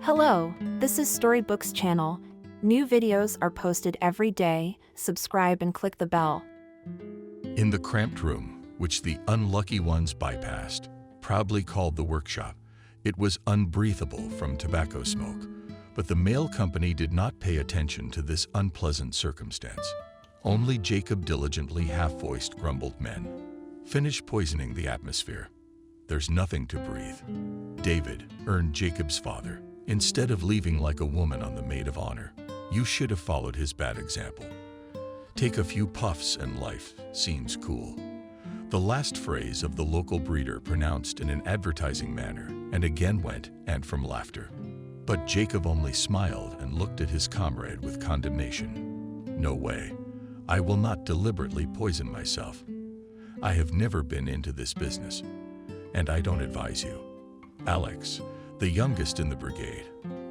Hello, this is Storybooks channel. New videos are posted every day. Subscribe and click the bell. In the cramped room, which the unlucky ones bypassed, proudly called the workshop, it was unbreathable from tobacco smoke. But the mail company did not pay attention to this unpleasant circumstance. Only Jacob diligently half-voiced grumbled, "Men, finish poisoning the atmosphere. There's nothing to breathe." David earned Jacob's father. Instead of leaving like a woman on the maid of honor, you should have followed his bad example. Take a few puffs and life seems cool. The last phrase of the local breeder pronounced in an advertising manner and again went and from laughter. But Jacob only smiled and looked at his comrade with condemnation. "No way. I will not deliberately poison myself. I have never been into this business, and I don't advise you." Alex, the youngest in the brigade,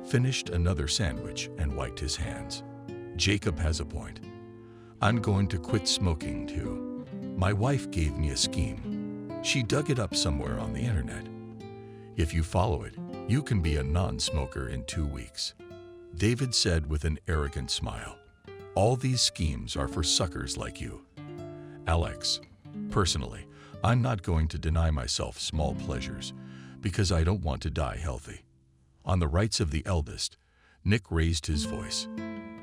finished another sandwich and wiped his hands. "Jacob has a point. I'm going to quit smoking too. My wife gave me a scheme. She dug it up somewhere on the internet. If you follow it, you can be a non-smoker in 2 weeks." David said with an arrogant smile, "All these schemes are for suckers like you." "Alex, personally, I'm not going to deny myself small pleasures because I don't want to die healthy." On the rights of the eldest, Nick raised his voice.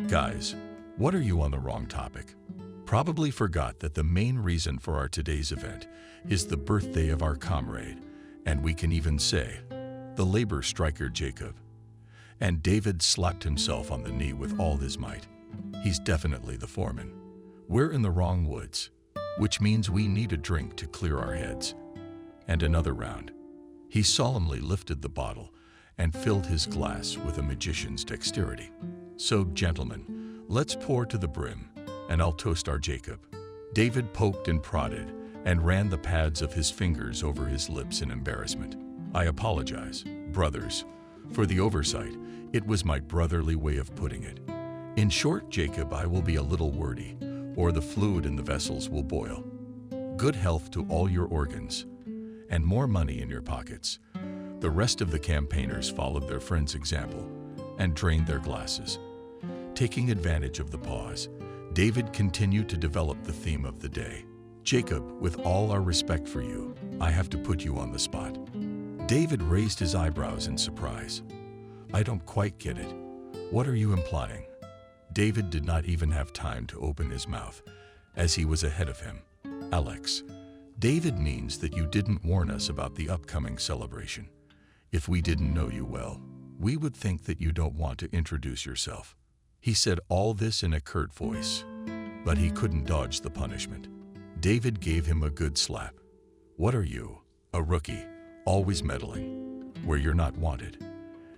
"Guys, what are you on the wrong topic? Probably forgot that the main reason for our today's event is the birthday of our comrade, and we can even say, the labor striker Jacob." And David slapped himself on the knee with all his might. "He's definitely the foreman. We're in the wrong woods, which means we need a drink to clear our heads. And another round." He solemnly lifted the bottle and filled his glass with a magician's dexterity. "So, gentlemen, let's pour to the brim, and I'll toast our Jacob." David poked and prodded and ran the pads of his fingers over his lips in embarrassment. "I apologize, brothers, for the oversight. It was my brotherly way of putting it. In short, Jacob, I will be a little wordy, or the fluid in the vessels will boil. Good health to all your organs, and more money in your pockets." The rest of the campaigners followed their friend's example and drained their glasses. Taking advantage of the pause, David continued to develop the theme of the day. "Jacob, with all our respect for you, I have to put you on the spot." David raised his eyebrows in surprise. "I don't quite get it. What are you implying?" David did not even have time to open his mouth, as he was ahead of him. "Alex, David means that you didn't warn us about the upcoming celebration. If we didn't know you well, we would think that you don't want to introduce yourself." He said all this in a curt voice, but he couldn't dodge the punishment. David gave him a good slap. "What are you, a rookie, always meddling where you're not wanted?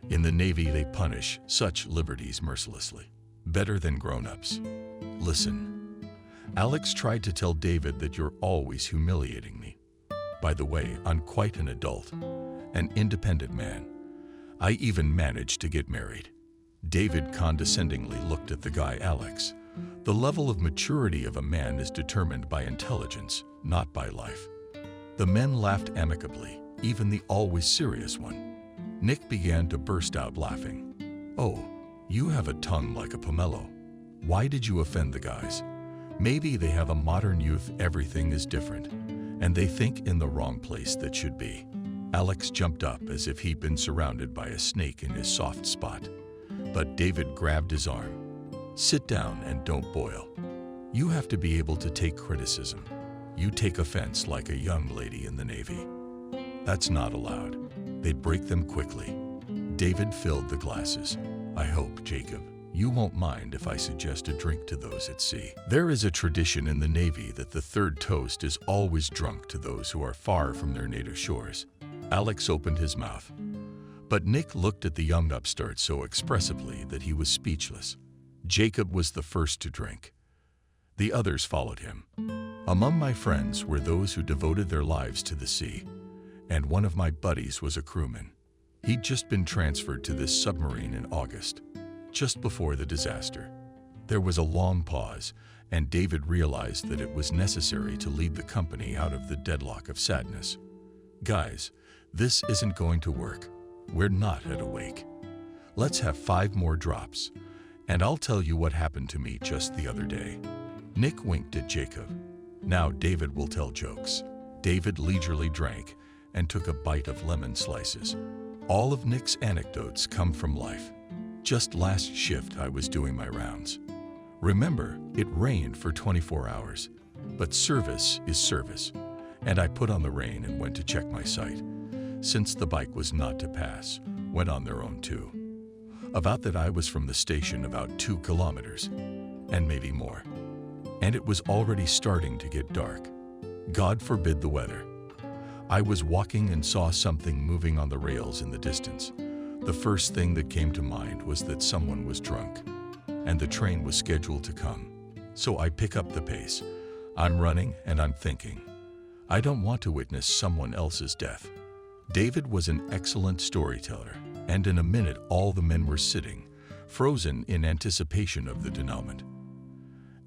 In the Navy they punish such liberties mercilessly. Better than grown-ups. Listen, Alex tried to tell David that you're always humiliating me. By the way, I'm quite an adult, an independent man. I even managed to get married." David condescendingly looked at the guy. "Alex, the level of maturity of a man is determined by intelligence, not by life." The men laughed amicably, even the always serious one. Nick began to burst out laughing. "Oh, you have a tongue like a pomelo. Why did you offend the guys? Maybe they have a modern youth, everything is different, and they think in the wrong place that should be." Alex jumped up as if he'd been surrounded by a snake in his soft spot. But David grabbed his arm. "Sit down and don't boil. You have to be able to take criticism. You take offense like a young lady in the Navy. That's not allowed. They'd break them quickly." David filled the glasses. "I hope, Jacob, you won't mind if I suggest a drink to those at sea. There is a tradition in the Navy that the third toast is always drunk to those who are far from their native shores." Alex opened his mouth, but Nick looked at the young upstart so expressively that he was speechless. Jacob was the first to drink. The others followed him. "Among my friends were those who devoted their lives to the sea, and one of my buddies was a crewman. He'd just been transferred to this submarine in August, just before the disaster." There was a long pause, and David realized that it was necessary to lead the company out of the deadlock of sadness. "Guys, this isn't going to work. We're not at a wake. Let's have 5 more drops, and I'll tell you what happened to me just the other day." Nick winked at Jacob. "Now David will tell jokes." David leisurely drank and took a bite of lemon slices. All of Nick's anecdotes come from life. "Just last shift I was doing my rounds. Remember, it rained for 24 hours, but service is service, and I put on the rain and went to check my sight. Since the bike was not to pass, went on their own too. About that I was from the station about 2 kilometers, and maybe more. And it was already starting to get dark. God forbid the weather. I was walking and saw something moving on the rails in the distance. The first thing that came to mind was that someone was drunk, and the train was scheduled to come. So I pick up the pace. I'm running and I'm thinking, I don't want to witness someone else's death." David was an excellent storyteller, and in a minute all the men were sitting, frozen in anticipation of the denouement.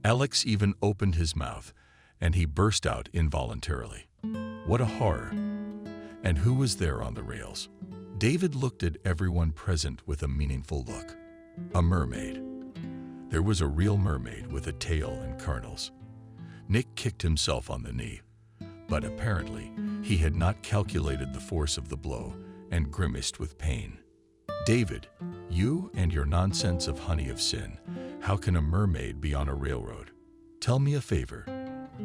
Alex even opened his mouth, and he burst out involuntarily. "What a horror! And who was there on the rails?" David looked at everyone present with a meaningful look. "A mermaid. There was a real mermaid with a tail and kernels." Nick kicked himself on the knee, but apparently he had not calculated the force of the blow and grimaced with pain. "David, you and your nonsense of honey of sin, how can a mermaid be on a railroad? Tell me a favor.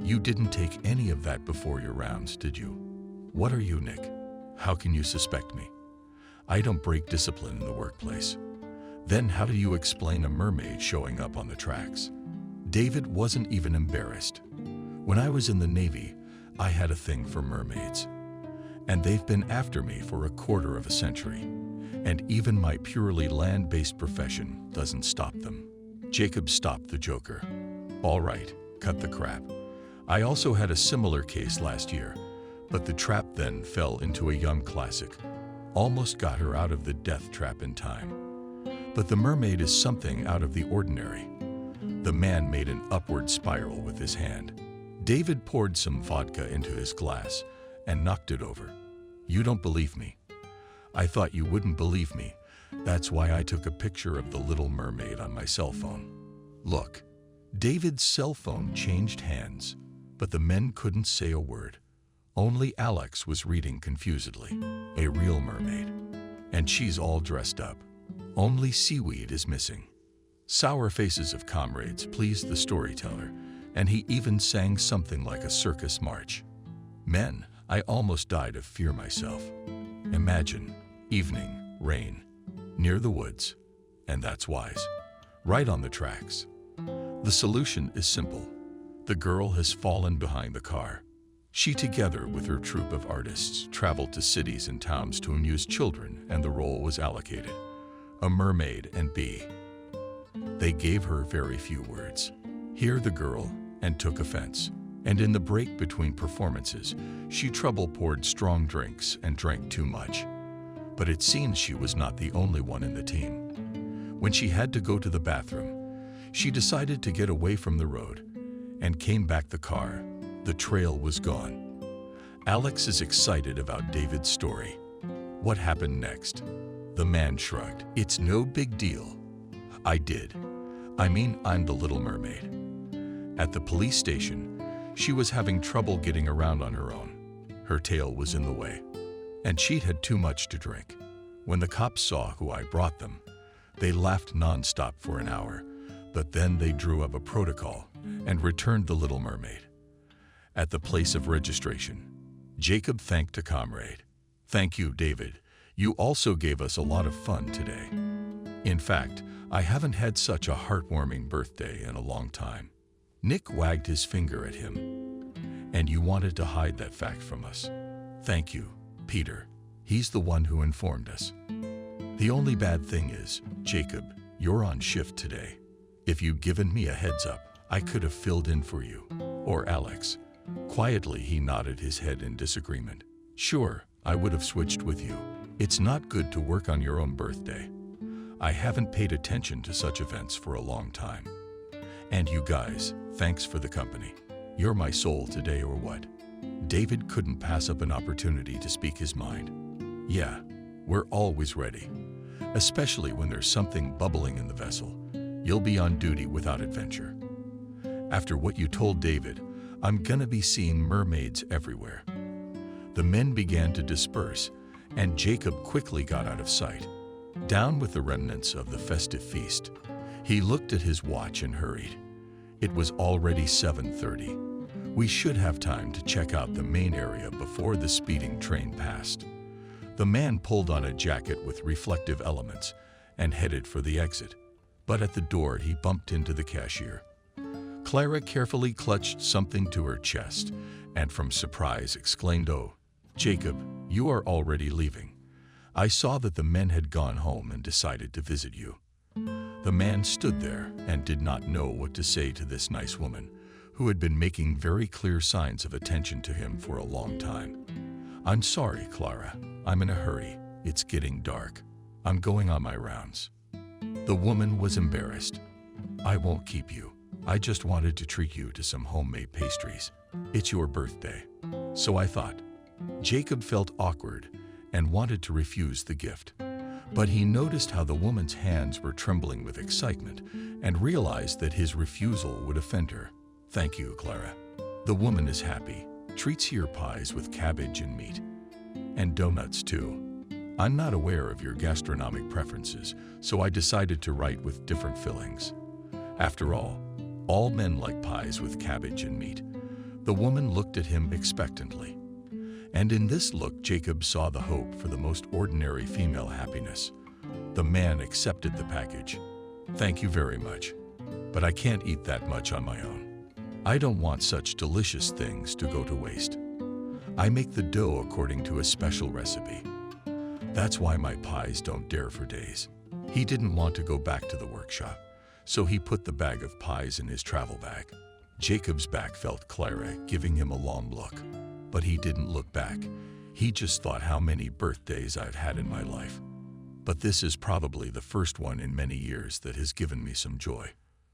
You didn't take any of that before your rounds, did you? What are you, Nick? How can you suspect me? I don't break discipline in the workplace. Then how do you explain a mermaid showing up on the tracks?" David wasn't even embarrassed. "When I was in the Navy, I had a thing for mermaids. And they've been after me for a quarter of a century. And even my purely land-based profession doesn't stop them." Jacob stopped the joker. "All right, cut the crap. I also had a similar case last year, but the trap then fell into a young classic. Almost got her out of the death trap in time. But the mermaid is something out of the ordinary." The man made an upward spiral with his hand. David poured some vodka into his glass and knocked it over. "You don't believe me? I thought you wouldn't believe me. That's why I took a picture of the little mermaid on my cell phone. Look." David's cell phone changed hands, but the men couldn't say a word. Only Alex was reading confusedly. "A real mermaid. And she's all dressed up. Only seaweed is missing." Sour faces of comrades pleased the storyteller, and he even sang something like a circus march. "Men, I almost died of fear myself. Imagine, evening, rain, near the woods, and that's wise. Right on the tracks. The solution is simple. The girl has fallen behind the car. She, together with her troupe of artists, traveled to cities and towns to amuse children, and the role was allocated. A mermaid and bee. They gave her very few words. Hear the girl, and took offense. And in the break between performances, she trouble-poured strong drinks and drank too much. But it seems she was not the only one in the team. When she had to go to the bathroom, she decided to get away from the road and came back the car. The trail was gone." Alex is excited about David's story. "What happened next?" The man shrugged. "It's no big deal. I did. I'm the Little Mermaid. At the police station, she was having trouble getting around on her own. Her tail was in the way, and she'd had too much to drink. When the cops saw who I brought them, they laughed nonstop for an hour, but then they drew up a protocol and returned the Little Mermaid. At the place of registration, Jacob thanked a comrade. "Thank you, David. You also gave us a lot of fun today. In fact, I haven't had such a heartwarming birthday in a long time." Nick wagged his finger at him. "And you wanted to hide that fact from us. Thank you, Peter. He's the one who informed us. The only bad thing is, Jacob, you're on shift today. If you'd given me a heads up, I could have filled in for you. Or Alex." Quietly, he nodded his head in disagreement. "Sure, I would have switched with you. It's not good to work on your own birthday. I haven't paid attention to such events for a long time. And you guys, thanks for the company. You're my soul today, or what?" David couldn't pass up an opportunity to speak his mind. "Yeah, we're always ready. especially when there's something bubbling in the vessel. You'll be on duty without adventure. After what you told David, I'm gonna be seeing mermaids everywhere." The men began to disperse, and Jacob quickly got out of sight. Down with the remnants of the festive feast, he looked at his watch and hurried. It was already 7:30. We should have time to check out the main area before the speeding train passed. The man pulled on a jacket with reflective elements and headed for the exit. But at the door, he bumped into the cashier. Clara carefully clutched something to her chest and from surprise exclaimed, "Oh, Jacob, you are already leaving. I saw that the men had gone home and decided to visit you." The man stood there and did not know what to say to this nice woman, who had been making very clear signs of attention to him for a long time. "I'm sorry, Clara. I'm in a hurry. It's getting dark. I'm going on my rounds." The woman was embarrassed. "I won't keep you. I just wanted to treat you to some homemade pastries. It's your birthday, so I thought." Jacob felt awkward and wanted to refuse the gift. But he noticed how the woman's hands were trembling with excitement and realized that his refusal would offend her. "Thank you, Clara. The woman is happy. Treats here pies with cabbage and meat. And donuts, too. I'm not aware of your gastronomic preferences, so I decided to write with different fillings. After all men like pies with cabbage and meat." The woman looked at him expectantly. And in this look, Jacob saw the hope for the most ordinary female happiness. The man accepted the package. "Thank you very much, but I can't eat that much on my own. I don't want such delicious things to go to waste. I make the dough according to a special recipe. That's why my pies don't dare for days." He didn't want to go back to the workshop, so he put the bag of pies in his travel bag. Jacob's back felt Clara giving him a long look, but he didn't look back. He just thought how many birthdays I've had in my life. But this is probably the first one in many years that has given me some joy.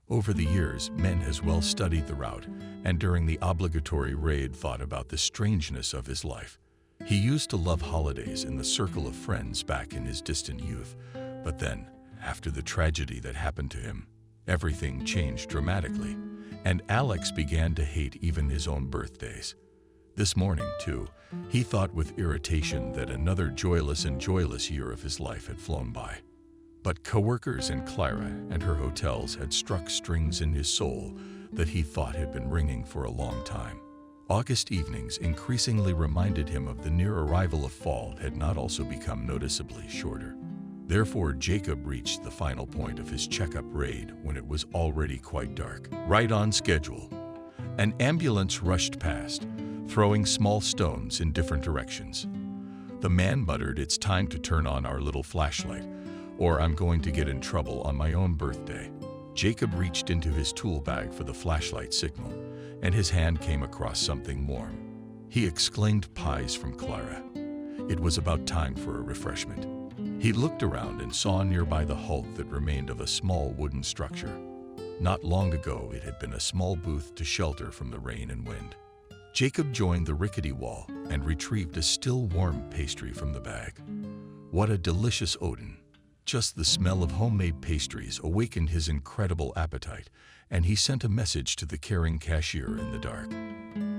Over the years, men has well studied the route, and during the obligatory raid thought about the strangeness of his life. He used to love holidays in the circle of friends back in his distant youth, but then, after the tragedy that happened to him, everything changed dramatically, and Alex began to hate even his own birthdays. This morning, too, he thought with irritation that another joyless year of his life had flown by. But coworkers and Clara and her hotels had struck strings in his soul that he thought had been ringing for a long time. August evenings increasingly reminded him of the near arrival of fall had not also become noticeably shorter. Therefore, Jacob reached the final point of his checkup raid when it was already quite dark. Right on schedule. An ambulance rushed past, throwing small stones in different directions. The man muttered, "It's time to turn on our little flashlight, or I'm going to get in trouble on my own birthday." Jacob reached into his tool bag for the flashlight signal, and his hand came across something warm. He exclaimed, "Pies from Clara." It was about time for a refreshment. He looked around and saw nearby the hulk that remained of a small wooden structure. Not long ago, it had been a small booth to shelter from the rain and wind. Jacob joined the rickety wall and retrieved a still warm pastry from the bag. What a delicious odor! Just the smell of homemade pastries awakened his incredible appetite, and he sent a message to the caring cashier in the dark.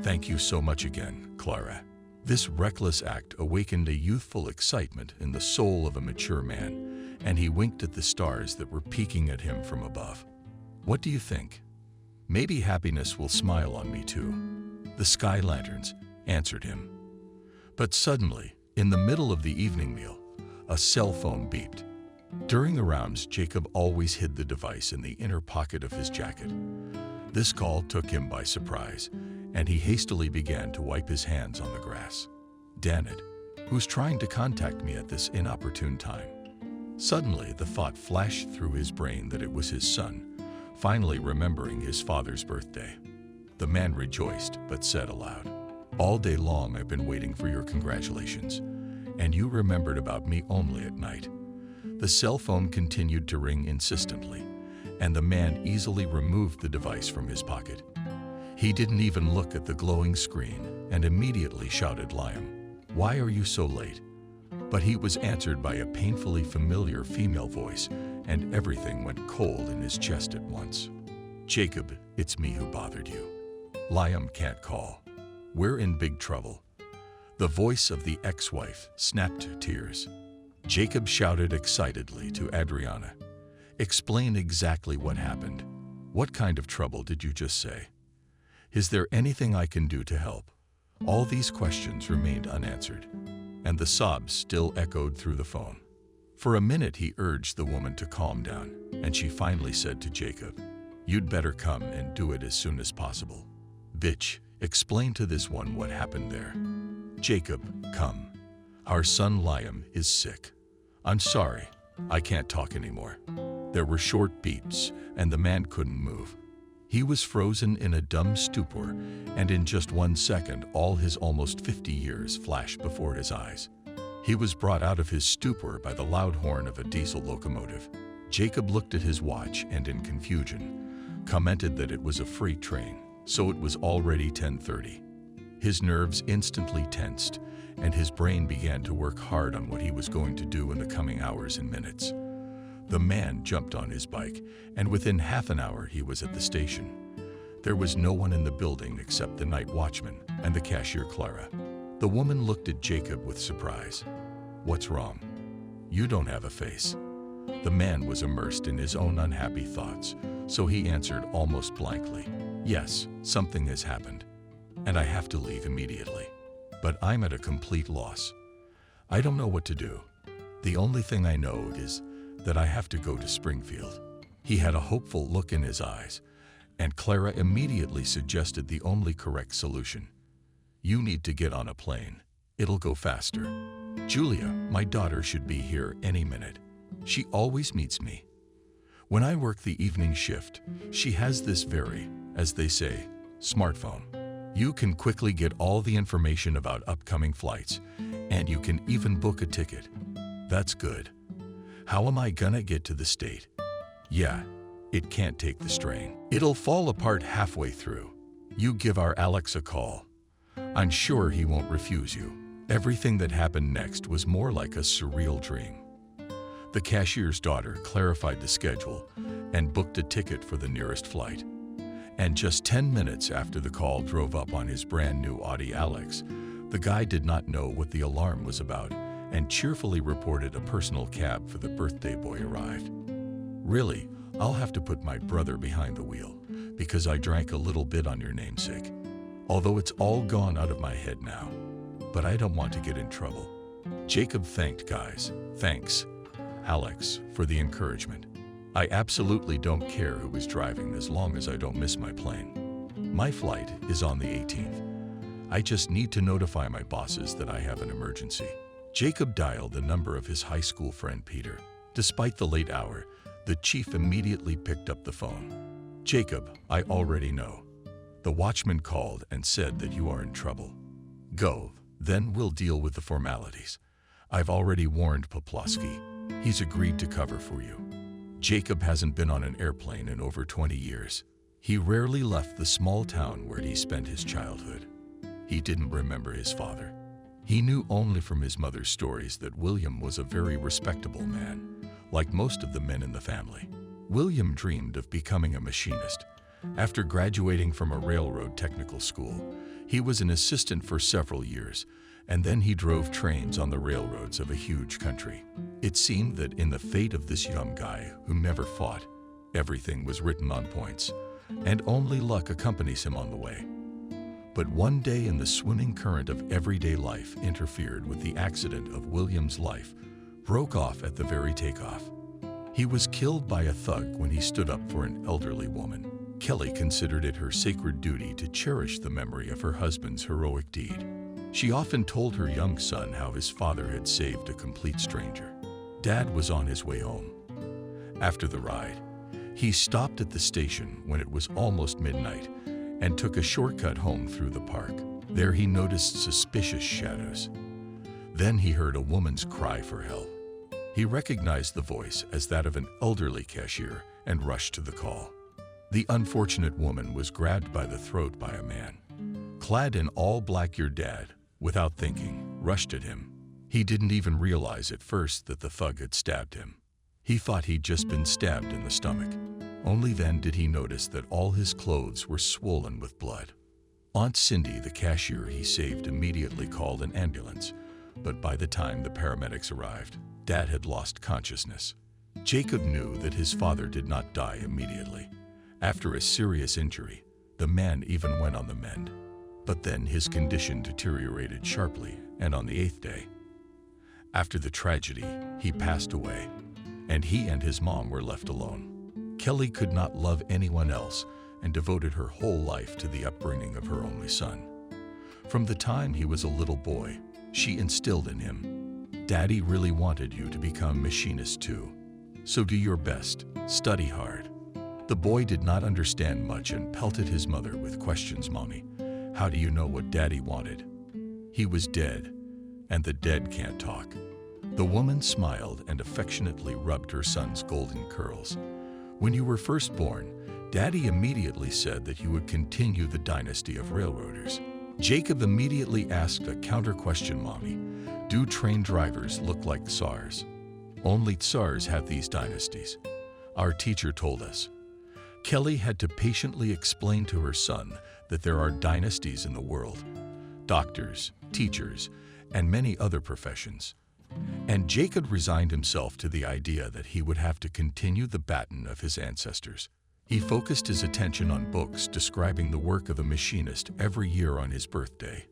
"Thank you so much again, Clara." This reckless act awakened a youthful excitement in the soul of a mature man, and he winked at the stars that were peeking at him from above. "What do you think? Maybe happiness will smile on me too." "The sky lanterns," answered him. But suddenly, in the middle of the evening meal, a cell phone beeped. During the rounds, Jacob always hid the device in the inner pocket of his jacket. This call took him by surprise, and he hastily began to wipe his hands on the grass. "Damn it, who's trying to contact me at this inopportune time?" Suddenly, the thought flashed through his brain that it was his son, finally remembering his father's birthday. The man rejoiced, but said aloud, "All day long I've been waiting for your congratulations, and you remembered about me only at night." The cell phone continued to ring insistently, and the man easily removed the device from his pocket. He didn't even look at the glowing screen and immediately shouted, "Liam, why are you so late? But he was answered by a painfully familiar female voice, and everything went cold in his chest at once. "Jacob, it's me who bothered you. Liam can't call. We're in big trouble." The voice of the ex-wife snapped to tears. Jacob shouted excitedly to Adriana, "Explain exactly what happened. What kind of trouble did you just say? Is there anything I can do to help?" All these questions remained unanswered, and the sobs still echoed through the phone. For a minute he urged the woman to calm down, and she finally said to Jacob, "You'd better come and do it as soon as possible. Bitch, explain to this one what happened there. Jacob, come. Our son Liam is sick. I'm sorry, I can't talk anymore." There were short beeps, and the man couldn't move. He was frozen in a dumb stupor, and in just 1 second all his almost 50 years flashed before his eyes. He was brought out of his stupor by the loud horn of a diesel locomotive. Jacob looked at his watch and in confusion commented that it was a freight train, so it was already 10:30. His nerves instantly tensed, and his brain began to work hard on what he was going to do in the coming hours and minutes. The man jumped on his bike, and within half an hour he was at the station. There was no one in the building except the night watchman and the cashier Clara. The woman looked at Jacob with surprise. "What's wrong? You don't have a face." The man was immersed in his own unhappy thoughts, so he answered almost blankly, "Yes, something has happened, and I have to leave immediately. But I'm at a complete loss. I don't know what to do. The only thing I know is that I have to go to Springfield." He had a hopeful look in his eyes, and Clara immediately suggested the only correct solution. "You need to get on a plane. It'll go faster. Julia, my daughter, should be here any minute. She always meets me. When I work the evening shift, she has this very, as they say, smartphone. You can quickly get all the information about upcoming flights, and you can even book a ticket. That's good. How am I gonna get to the state? Yeah, it can't take the strain. It'll fall apart halfway through. You give our Alex a call. I'm sure he won't refuse you." Everything that happened next was more like a surreal dream. The cashier's daughter clarified the schedule and booked a ticket for the nearest flight. And just 10 minutes after the call drove up on his brand new Audi Alex, the guy did not know what the alarm was about and cheerfully reported a personal cab for the birthday boy arrived. "Really, I'll have to put my brother behind the wheel because I drank a little bit on your namesake. Although it's all gone out of my head now, but I don't want to get in trouble." Jacob thanked guys. "Thanks, Alex, for the encouragement. I absolutely don't care who is driving as long as I don't miss my plane. My flight is on the 18th. I just need to notify my bosses that I have an emergency." Jacob dialed the number of his high school friend Peter. Despite the late hour, the chief immediately picked up the phone. "Jacob, I already know. The watchman called and said that you are in trouble. Go, then we'll deal with the formalities. I've already warned Poplawski. He's agreed to cover for you." Jacob hasn't been on an airplane in over 20 years. He rarely left the small town where he spent his childhood. He didn't remember his father. He knew only from his mother's stories that William was a very respectable man, like most of the men in the family. William dreamed of becoming a machinist. After graduating from a railroad technical school, he was an assistant for several years, and then he drove trains on the railroads of a huge country. It seemed that in the fate of this young guy who never fought, everything was written on points, and only luck accompanies him on the way. But one day in the swimming current of everyday life interfered with the accident of William's life, broke off at the very takeoff. He was killed by a thug when he stood up for an elderly woman. Kelly considered it her sacred duty to cherish the memory of her husband's heroic deed. She often told her young son how his father had saved a complete stranger. Dad was on his way home. After the ride, he stopped at the station when it was almost midnight and took a shortcut home through the park. There he noticed suspicious shadows. Then he heard a woman's cry for help. He recognized the voice as that of an elderly cashier and rushed to the call. The unfortunate woman was grabbed by the throat by a man. Clad in all black, your dad, without thinking, rushed at him. He didn't even realize at first that the thug had stabbed him. He thought he'd just been stabbed in the stomach. Only then did he notice that all his clothes were swollen with blood. Aunt Cindy, the cashier he saved, immediately called an ambulance, but by the time the paramedics arrived, Dad had lost consciousness. Jacob knew that his father did not die immediately. After a serious injury, the man even went on the mend. But then his condition deteriorated sharply, and on the 8th day, after the tragedy, he passed away, and he and his mom were left alone. Kelly could not love anyone else and devoted her whole life to the upbringing of her only son. From the time he was a little boy, she instilled in him, "Daddy really wanted you to become machinist too. So do your best, study hard." The boy did not understand much and pelted his mother with questions. "Mommy, how do you know what Daddy wanted? He was dead, and the dead can't talk." The woman smiled and affectionately rubbed her son's golden curls. "When you were first born, Daddy immediately said that you would continue the dynasty of railroaders." Jacob immediately asked a counter question. "Mommy, do train drivers look like Tsars?" "Only Tsars have these dynasties," our teacher told us. Kelly had to patiently explain to her son that there are dynasties in the world: doctors, teachers, and many other professions. And Jacob resigned himself to the idea that he would have to continue the baton of his ancestors. He focused his attention on books describing the work of a machinist every year on his birthday.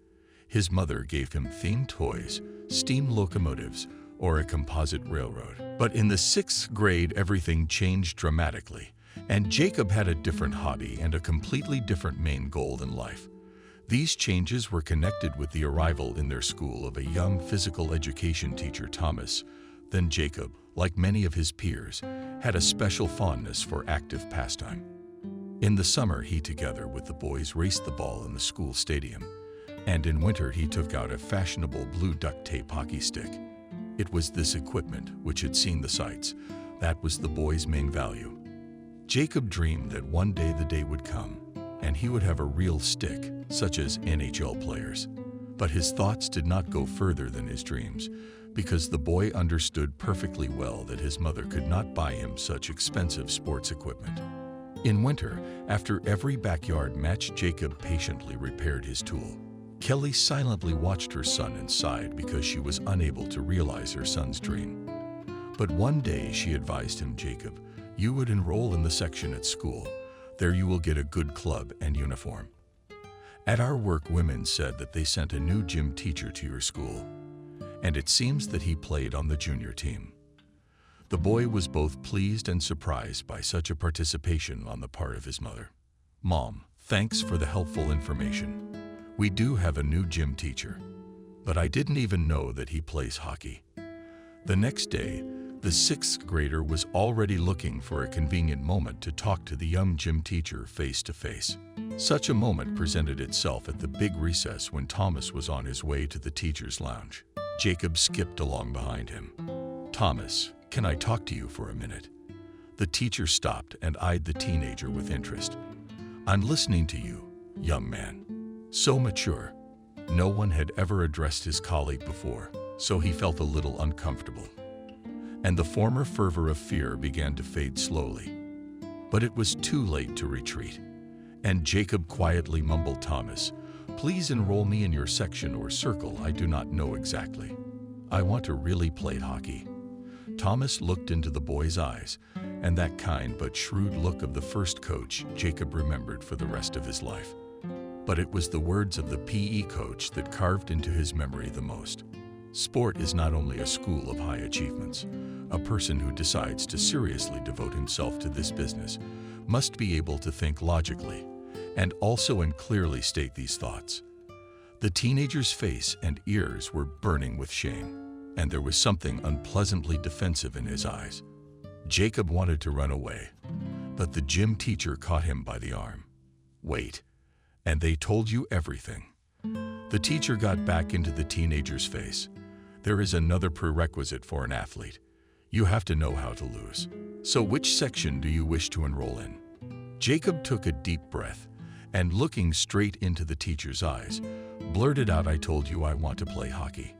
His mother gave him themed toys, steam locomotives, or a composite railroad. But in the 6th grade, everything changed dramatically, and Jacob had a different hobby and a completely different main goal in life. These changes were connected with the arrival in their school of a young physical education teacher, Thomas. Then Jacob, like many of his peers, had a special fondness for active pastime. In the summer, he, together with the boys, raced the ball in the school stadium, and in winter he took out a fashionable blue duct tape hockey stick. It was this equipment, which had seen the sights, that was the boy's main value. Jacob dreamed that one day the day would come, and he would have a real stick, such as NHL players. But his thoughts did not go further than his dreams, because the boy understood perfectly well that his mother could not buy him such expensive sports equipment. In winter, after every backyard match, Jacob patiently repaired his tool. Kelly silently watched her son and sighed because she was unable to realize her son's dream. But one day she advised him, "Jacob, you would enroll in the section at school. There you will get a good club and uniform. At our work, women said that they sent a new gym teacher to your school, and it seems that he played on the junior team." The boy was both pleased and surprised by such a participation on the part of his mother. "Mom, thanks for the helpful information. We do have a new gym teacher, but I didn't even know that he plays hockey." The next day, the 6th grader was already looking for a convenient moment to talk to the young gym teacher face to face. Such a moment presented itself at the big recess when Thomas was on his way to the teacher's lounge. Jacob skipped along behind him. "Thomas, can I talk to you for a minute?" The teacher stopped and eyed the teenager with interest. "I'm listening to you, young man." So mature. No one had ever addressed his colleague before, so he felt a little uncomfortable. And the former fervor of fear began to fade slowly. But it was too late to retreat, and Jacob quietly mumbled, "Thomas, please enroll me in your section or circle. I do not know exactly. I want to really play hockey." Thomas looked into the boy's eyes, and that kind but shrewd look of the first coach Jacob remembered for the rest of his life. But it was the words of the PE coach that carved into his memory the most. Sport is not only a school of high achievements. A person who decides to seriously devote himself to this business must be able to think logically and also and clearly state these thoughts. The teenager's face and ears were burning with shame, and there was something unpleasantly defensive in his eyes. Jacob wanted to run away, but the gym teacher caught him by the arm. "Wait, and they told you everything?" The teacher got back into the teenager's face. "There is another prerequisite for an athlete. You have to know how to lose. So which section do you wish to enroll in?" Jacob took a deep breath and, looking straight into the teacher's eyes, blurted out, "I told you I want to play hockey."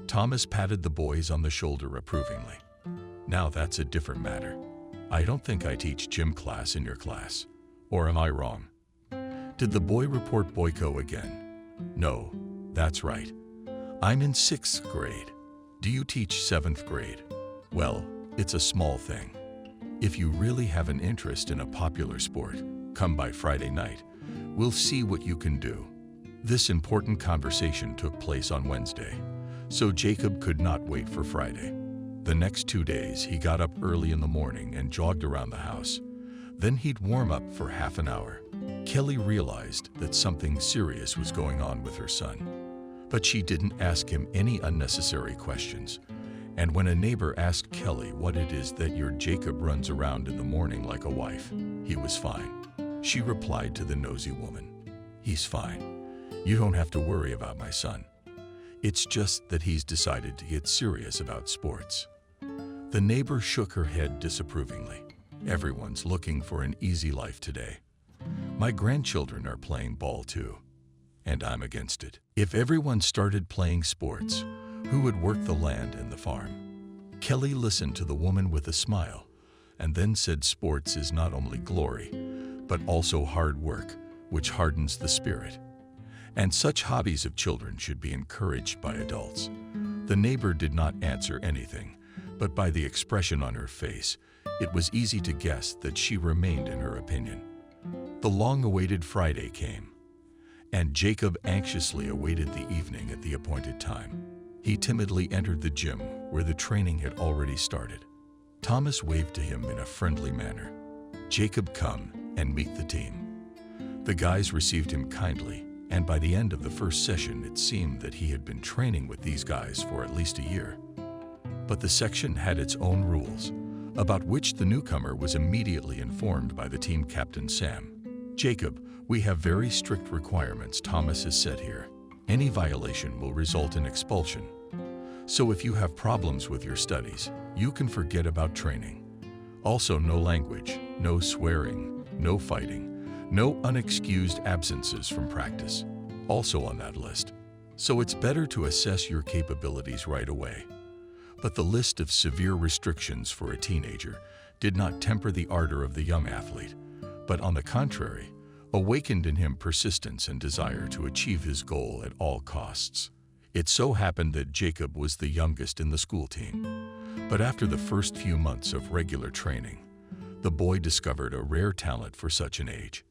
Thomas patted the boys on the shoulder approvingly. Now that's a different matter. I don't think I teach gym class in your class. Or am I wrong? Did the boy report Boyko again? No, that's right. I'm in 6th grade. Do you teach 7th grade? Well, it's a small thing. If you really have an interest in a popular sport, come by Friday night. We'll see what you can do. This important conversation took place on Wednesday, so Jacob could not wait for Friday. The next 2 days, he got up early in the morning and jogged around the house. Then he'd warm up for half an hour. Kelly realized that something serious was going on with her son, but she didn't ask him any unnecessary questions. And when a neighbor asked Kelly what it is that your Jacob runs around in the morning like a wife, he was fine. She replied to the nosy woman, "He's fine. You don't have to worry about my son. It's just that he's decided to get serious about sports." The neighbor shook her head disapprovingly. Everyone's looking for an easy life today. My grandchildren are playing ball too, and I'm against it. If everyone started playing sports, who would work the land and the farm? Kelly listened to the woman with a smile, and then said sports is not only glory, but also hard work, which hardens the spirit. And such hobbies of children should be encouraged by adults. The neighbor did not answer anything, but by the expression on her face, it was easy to guess that she remained in her opinion. The long-awaited Friday came, and Jacob anxiously awaited the evening at the appointed time. He timidly entered the gym where the training had already started. Thomas waved to him in a friendly manner. "Jacob, come and meet the team." The guys received him kindly, and by the end of the first session, it seemed that he had been training with these guys for at least a year. But the section had its own rules, about which the newcomer was immediately informed by the team captain, Sam. "Jacob, we have very strict requirements Thomas has set here. Any violation will result in expulsion. So if you have problems with your studies, you can forget about training. Also, no language, no swearing, no fighting, no unexcused absences from practice, also on that list. So it's better to assess your capabilities right away." But the list of severe restrictions for a teenager did not temper the ardor of the young athlete, but on the contrary, awakened in him persistence and desire to achieve his goal at all costs. It so happened that Jacob was the youngest in the school team, but after the first few months of regular training, the boy discovered a rare talent for such an age.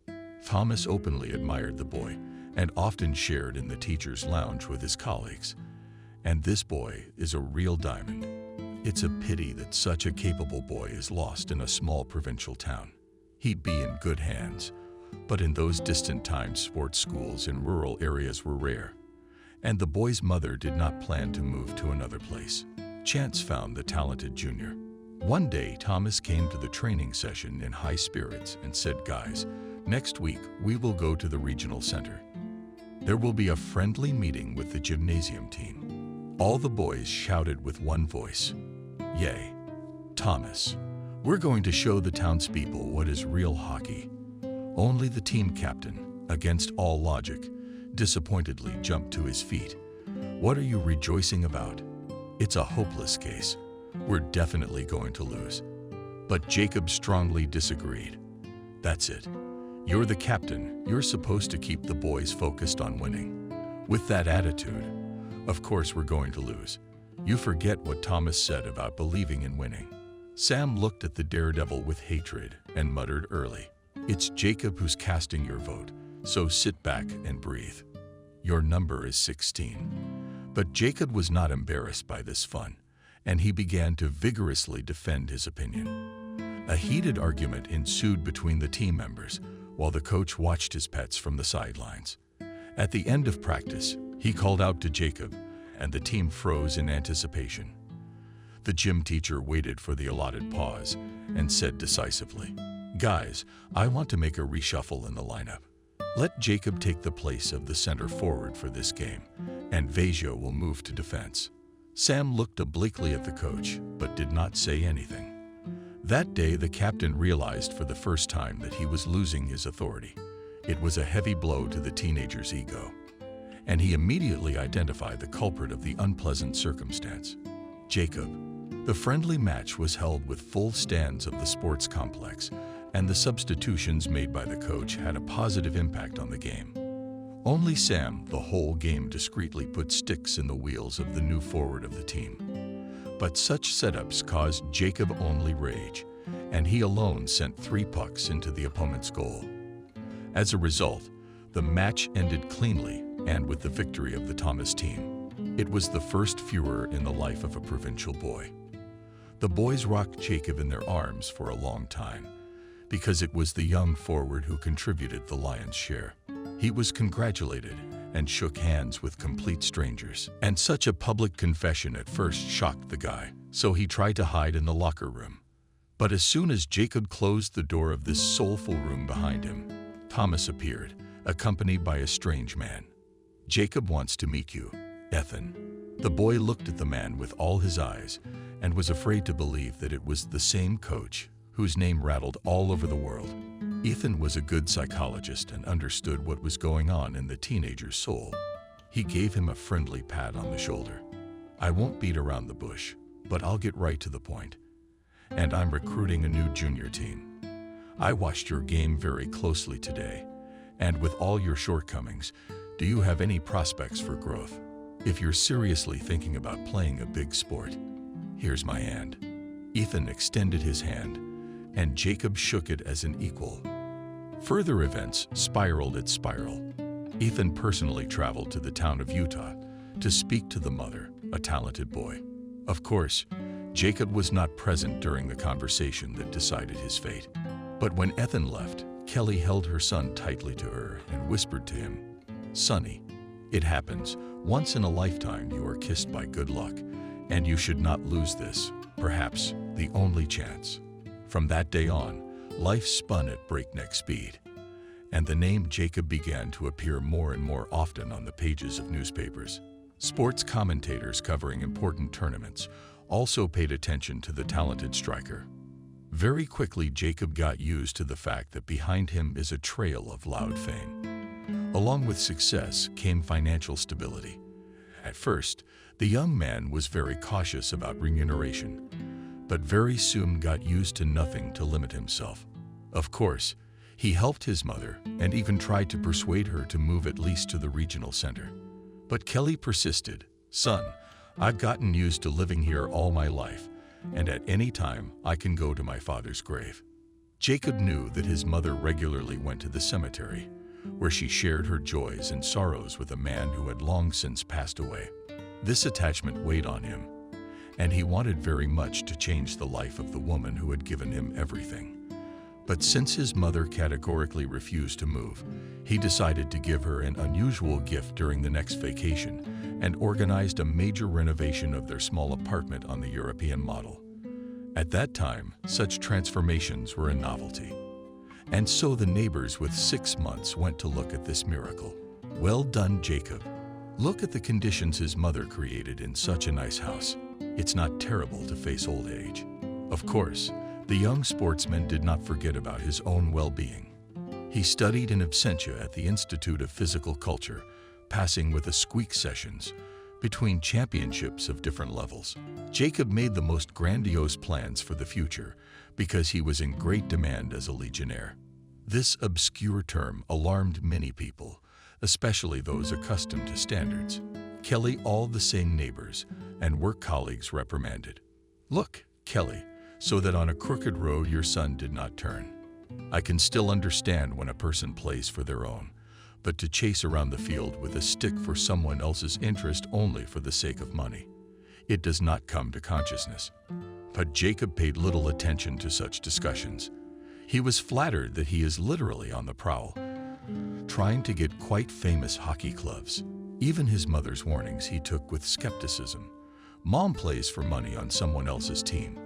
Thomas openly admired the boy and often shared in the teacher's lounge with his colleagues. And this boy is a real diamond. It's a pity that such a capable boy is lost in a small provincial town. He'd be in good hands, but in those distant times, sports schools in rural areas were rare, and the boy's mother did not plan to move to another place. Chance found the talented junior. One day, Thomas came to the training session in high spirits and said, "Guys, next week we will go to the regional center. There will be a friendly meeting with the gymnasium team." All the boys shouted with one voice, "Yay! Thomas, we're going to show the townspeople what is real hockey." Only the team captain, against all logic, disappointedly jumped to his feet. "What are you rejoicing about? It's a hopeless case. We're definitely going to lose." But Jacob strongly disagreed. "That's it. You're the captain. You're supposed to keep the boys focused on winning. With that attitude, of course we're going to lose. You forget what Thomas said about believing in winning." Sam looked at the daredevil with hatred and muttered early, "It's Jacob who's casting your vote, so sit back and breathe. Your number is 16. But Jacob was not embarrassed by this fun, and he began to vigorously defend his opinion. A heated argument ensued between the team members while the coach watched his pets from the sidelines. At the end of practice, he called out to Jacob, and the team froze in anticipation. The gym teacher waited for the allotted pause and said decisively, "Guys, I want to make a reshuffle in the lineup. Let Jacob take the place of the center forward for this game, and Vejo will move to defense." Sam looked obliquely at the coach, but did not say anything. That day, the captain realized for the first time that he was losing his authority. It was a heavy blow to the teenager's ego. and he immediately identified the culprit of the unpleasant circumstance: Jacob. The friendly match was held with full stands of the sports complex, and the substitutions made by the coach had a positive impact on the game. Only Sam, the whole game, discreetly put sticks in the wheels of the new forward of the team. But such setups caused Jacob only rage, and he alone sent 3 pucks into the opponent's goal. As a result, the match ended cleanly and with the victory of the Thomas team. It was the first furor in the life of a provincial boy. The boys rocked Jacob in their arms for a long time, because it was the young forward who contributed the lion's share. He was congratulated and shook hands with complete strangers. And such a public confession at first shocked the guy, so he tried to hide in the locker room. But as soon as Jacob closed the door of this soulful room behind him, Thomas appeared, accompanied by a strange man. "Jacob wants to meet you, Ethan." The boy looked at the man with all his eyes and was afraid to believe that it was the same coach whose name rattled all over the world. Ethan was a good psychologist and understood what was going on in the teenager's soul. He gave him a friendly pat on the shoulder. "I won't beat around the bush, but I'll get right to the point. And I'm recruiting a new junior team. I watched your game very closely today, and with all your shortcomings, do you have any prospects for growth? If you're seriously thinking about playing a big sport, here's my hand." Ethan extended his hand, and Jacob shook it as an equal. Further events spiraled its spiral. Ethan personally traveled to the town of Utah to speak to the mother, a talented boy. Of course, Jacob was not present during the conversation that decided his fate. But when Ethan left, Kelly held her son tightly to her and whispered to him, "Sonny, it happens. Once in a lifetime you are kissed by good luck, and you should not lose this, perhaps the only chance." From that day on, life spun at breakneck speed, and the name Jacob began to appear more and more often on the pages of newspapers. Sports commentators covering important tournaments also paid attention to the talented striker. Very quickly, Jacob got used to the fact that behind him is a trail of loud fame. Along with success came financial stability. At first, the young man was very cautious about remuneration, but very soon got used to nothing to limit himself. Of course, he helped his mother and even tried to persuade her to move at least to the regional center. But Kelly persisted. "Son, I've gotten used to living here all my life, and at any time I can go to my father's grave." Jacob knew that his mother regularly went to the cemetery, where she shared her joys and sorrows with a man who had long since passed away. This attachment weighed on him, and he wanted very much to change the life of the woman who had given him everything. But since his mother categorically refused to move, he decided to give her an unusual gift during the next vacation and organized a major renovation of their small apartment on the European model. At that time, such transformations were a novelty. And so the neighbors with 6 months went to look at this miracle. "Well done, Jacob. Look at the conditions his mother created in such a nice house. It's not terrible to face old age." Of course, the young sportsman did not forget about his own well-being. He studied in absentia at the Institute of Physical Culture, passing with the squeak sessions between championships of different levels. Jacob made the most grandiose plans for the future because he was in great demand as a legionnaire. This obscure term alarmed many people, especially those accustomed to standards. Kelly, all the same neighbors and work colleagues reprimanded. "Look, Kelly, so that on a crooked road your son did not turn. I can still understand when a person plays for their own, but to chase around the field with a stick for someone else's interest only for the sake of money, it does not come to consciousness." But Jacob paid little attention to such discussions. He was flattered that he is literally on the prowl, trying to get quite famous hockey gloves. Even his mother's warnings he took with skepticism. Mom plays for money on someone else's team.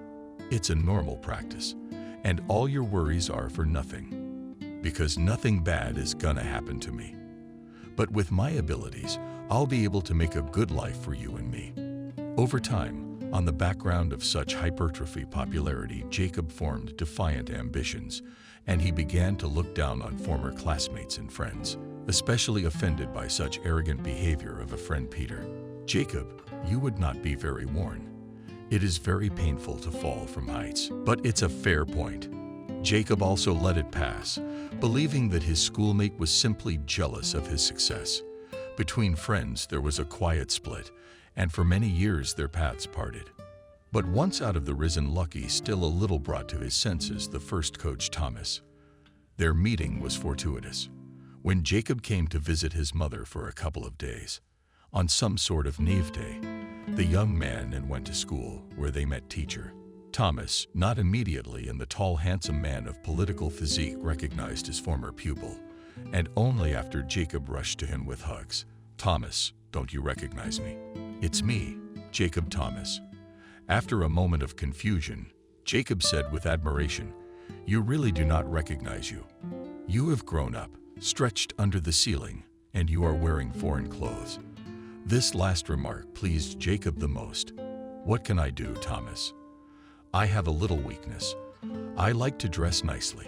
It's a normal practice, and all your worries are for nothing, because nothing bad is gonna happen to me. But with my abilities, I'll be able to make a good life for you and me. Over time, On the background of such hypertrophy popularity, Jacob formed defiant ambitions, and he began to look down on former classmates and friends, especially offended by such arrogant behavior of a friend Peter. Jacob, you would not be very worn. It is very painful to fall from heights, but it's a fair point. Jacob also let it pass, believing that his schoolmate was simply jealous of his success. Between friends, there was a quiet split, and for many years their paths parted. But once out of the risen Lucky still a little brought to his senses the first coach Thomas. Their meeting was fortuitous. When Jacob came to visit his mother for a couple of days, on some sort of nave day, the young man and went to school, where they met teacher Thomas. Not immediately, and the tall, handsome man of political physique recognized his former pupil, and only after Jacob rushed to him with hugs. Thomas, don't you recognize me? It's me, Jacob Thomas. After a moment of confusion, Jacob said with admiration, you really do not recognize you. You have grown up, stretched under the ceiling, and you are wearing foreign clothes. This last remark pleased Jacob the most. What can I do, Thomas? I have a little weakness. I like to dress nicely.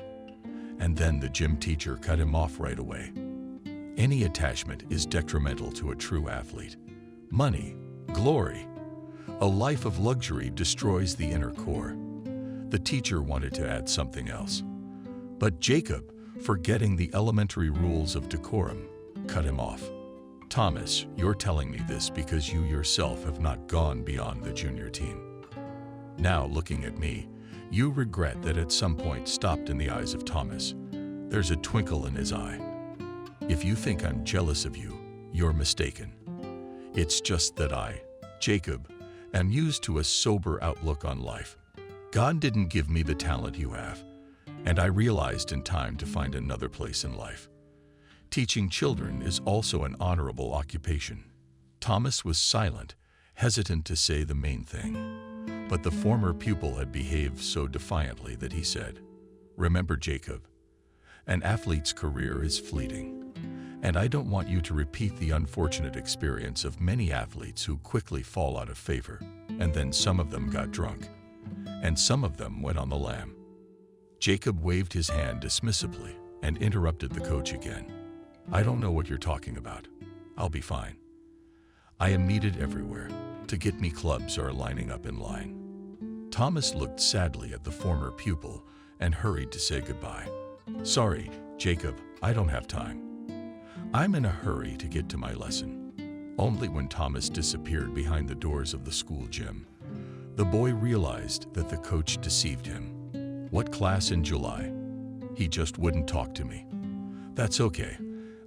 And then the gym teacher cut him off right away. Any attachment is detrimental to a true athlete. Money, glory, a life of luxury destroys the inner core. The teacher wanted to add something else, but Jacob, forgetting the elementary rules of decorum, cut him off. Thomas, you're telling me this because you yourself have not gone beyond the junior team. Now, looking at me, you regret that at some point stopped in the eyes of Thomas. There's a twinkle in his eye. If you think I'm jealous of you, you're mistaken. It's just that I, Jacob, am used to a sober outlook on life. God didn't give me the talent you have, and I realized in time to find another place in life. Teaching children is also an honorable occupation. Thomas was silent, hesitant to say the main thing, but the former pupil had behaved so defiantly that he said, remember, Jacob, an athlete's career is fleeting. And I don't want you to repeat the unfortunate experience of many athletes who quickly fall out of favor, and then some of them got drunk, and some of them went on the lam. Jacob waved his hand dismissively and interrupted the coach again. I don't know what you're talking about. I'll be fine. I am needed everywhere. To get me clubs are lining up in line. Thomas looked sadly at the former pupil and hurried to say goodbye. Sorry, Jacob, I don't have time. I'm in a hurry to get to my lesson. Only when Thomas disappeared behind the doors of the school gym, the boy realized that the coach deceived him. What class in July? He just wouldn't talk to me. That's okay.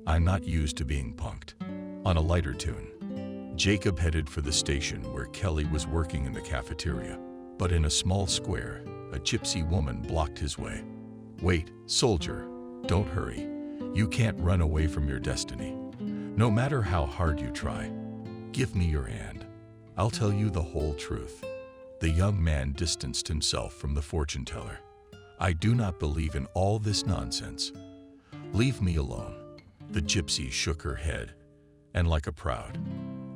I'm not used to being punked. On a lighter tune, Jacob headed for the station where Kelly was working in the cafeteria. But in a small square, a gypsy woman blocked his way. Wait, soldier, don't hurry. You can't run away from your destiny. No matter how hard you try, give me your hand. I'll tell you the whole truth. The young man distanced himself from the fortune teller. I do not believe in all this nonsense. Leave me alone. The gypsy shook her head, and like a proud.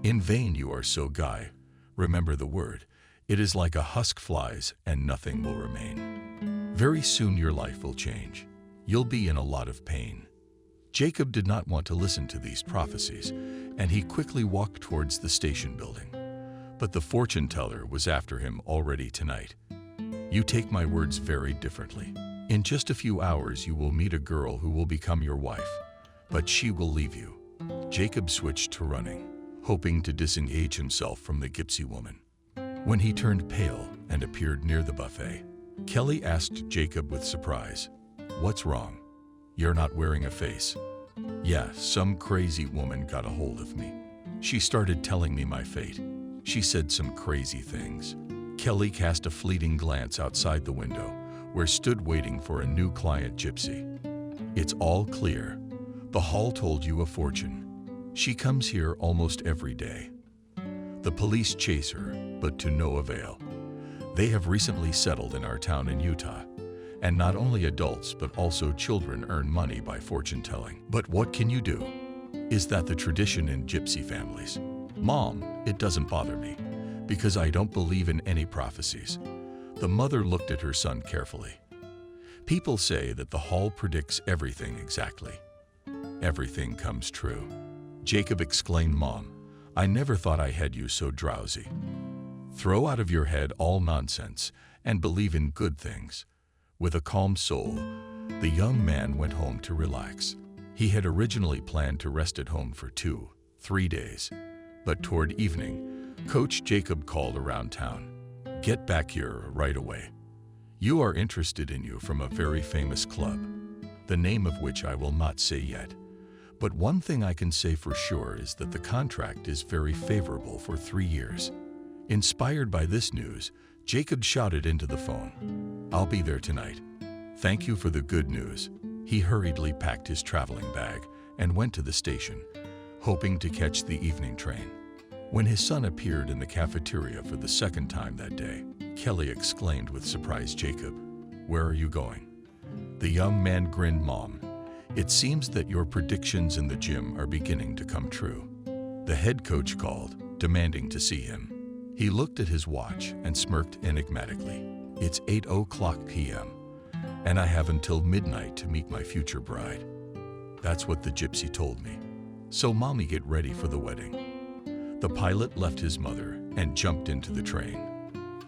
In vain you are so Guy. Remember the word. It is like a husk flies, and nothing will remain. Very soon your life will change. You'll be in a lot of pain. Jacob did not want to listen to these prophecies, and he quickly walked towards the station building. But the fortune teller was after him already tonight. You take my words very differently. In just a few hours you will meet a girl who will become your wife, but she will leave you. Jacob switched to running, hoping to disengage himself from the gypsy woman. When he turned pale and appeared near the buffet, Kelly asked Jacob with surprise, "What's wrong? You're not wearing a face." "Yeah, some crazy woman got a hold of me. She started telling me my fate. She said some crazy things." Kelly cast a fleeting glance outside the window, where stood waiting for a new client gypsy. "It's all clear. The hall told you a fortune. She comes here almost every day. The police chase her, but to no avail. They have recently settled in our town in Utah, and not only adults but also children earn money by fortune telling. But what can you do? Is that the tradition in gypsy families? Mom, it doesn't bother me, Because I don't believe in any prophecies. The mother looked at her son carefully. People say that the hall predicts everything exactly. Everything comes true. Jacob exclaimed, Mom, I never thought I had you so drowsy. Throw out of your head all nonsense and believe in good things. With a calm soul, the young man went home to relax. He had originally planned to rest at home for 2-3 days, but toward evening, Coach Jacob called around town. Get back here right away. You are interested in you from a very famous club, the name of which I will not say yet. But one thing I can say for sure is that the contract is very favorable for 3 years. Inspired by this news, Jacob shouted into the phone, I'll be there tonight. Thank you for the good news. He hurriedly packed his traveling bag and went to the station, hoping to catch the evening train. When his son appeared in the cafeteria for the second time that day, Kelly exclaimed with surprise, Jacob, where are you going? The young man grinned, Mom, it seems that your predictions in the gym are beginning to come true. The head coach called, demanding to see him. He looked at his watch and smirked enigmatically. It's 8:00 p.m., and I have until midnight to meet my future bride. That's what the gypsy told me. So Mommy, get ready for the wedding. The pilot left his mother and jumped into the train.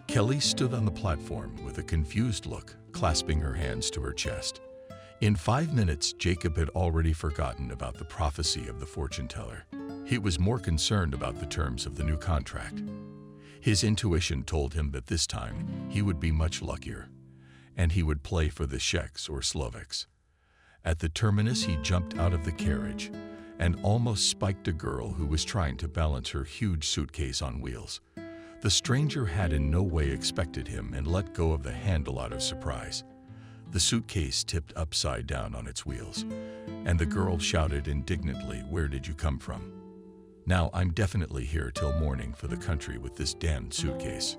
Kelly stood on the platform with a confused look, clasping her hands to her chest. In 5 minutes, Jacob had already forgotten about the prophecy of the fortune teller. He was more concerned about the terms of the new contract. His intuition told him that this time he would be much luckier, and he would play for the Czechs or Slovaks. At the terminus, he jumped out of the carriage and almost spiked a girl who was trying to balance her huge suitcase on wheels. The stranger had in no way expected him and let go of the handle out of surprise. The suitcase tipped upside down on its wheels, and the girl shouted indignantly, Where did you come from? Now I'm definitely here till morning for the country with this damned suitcase.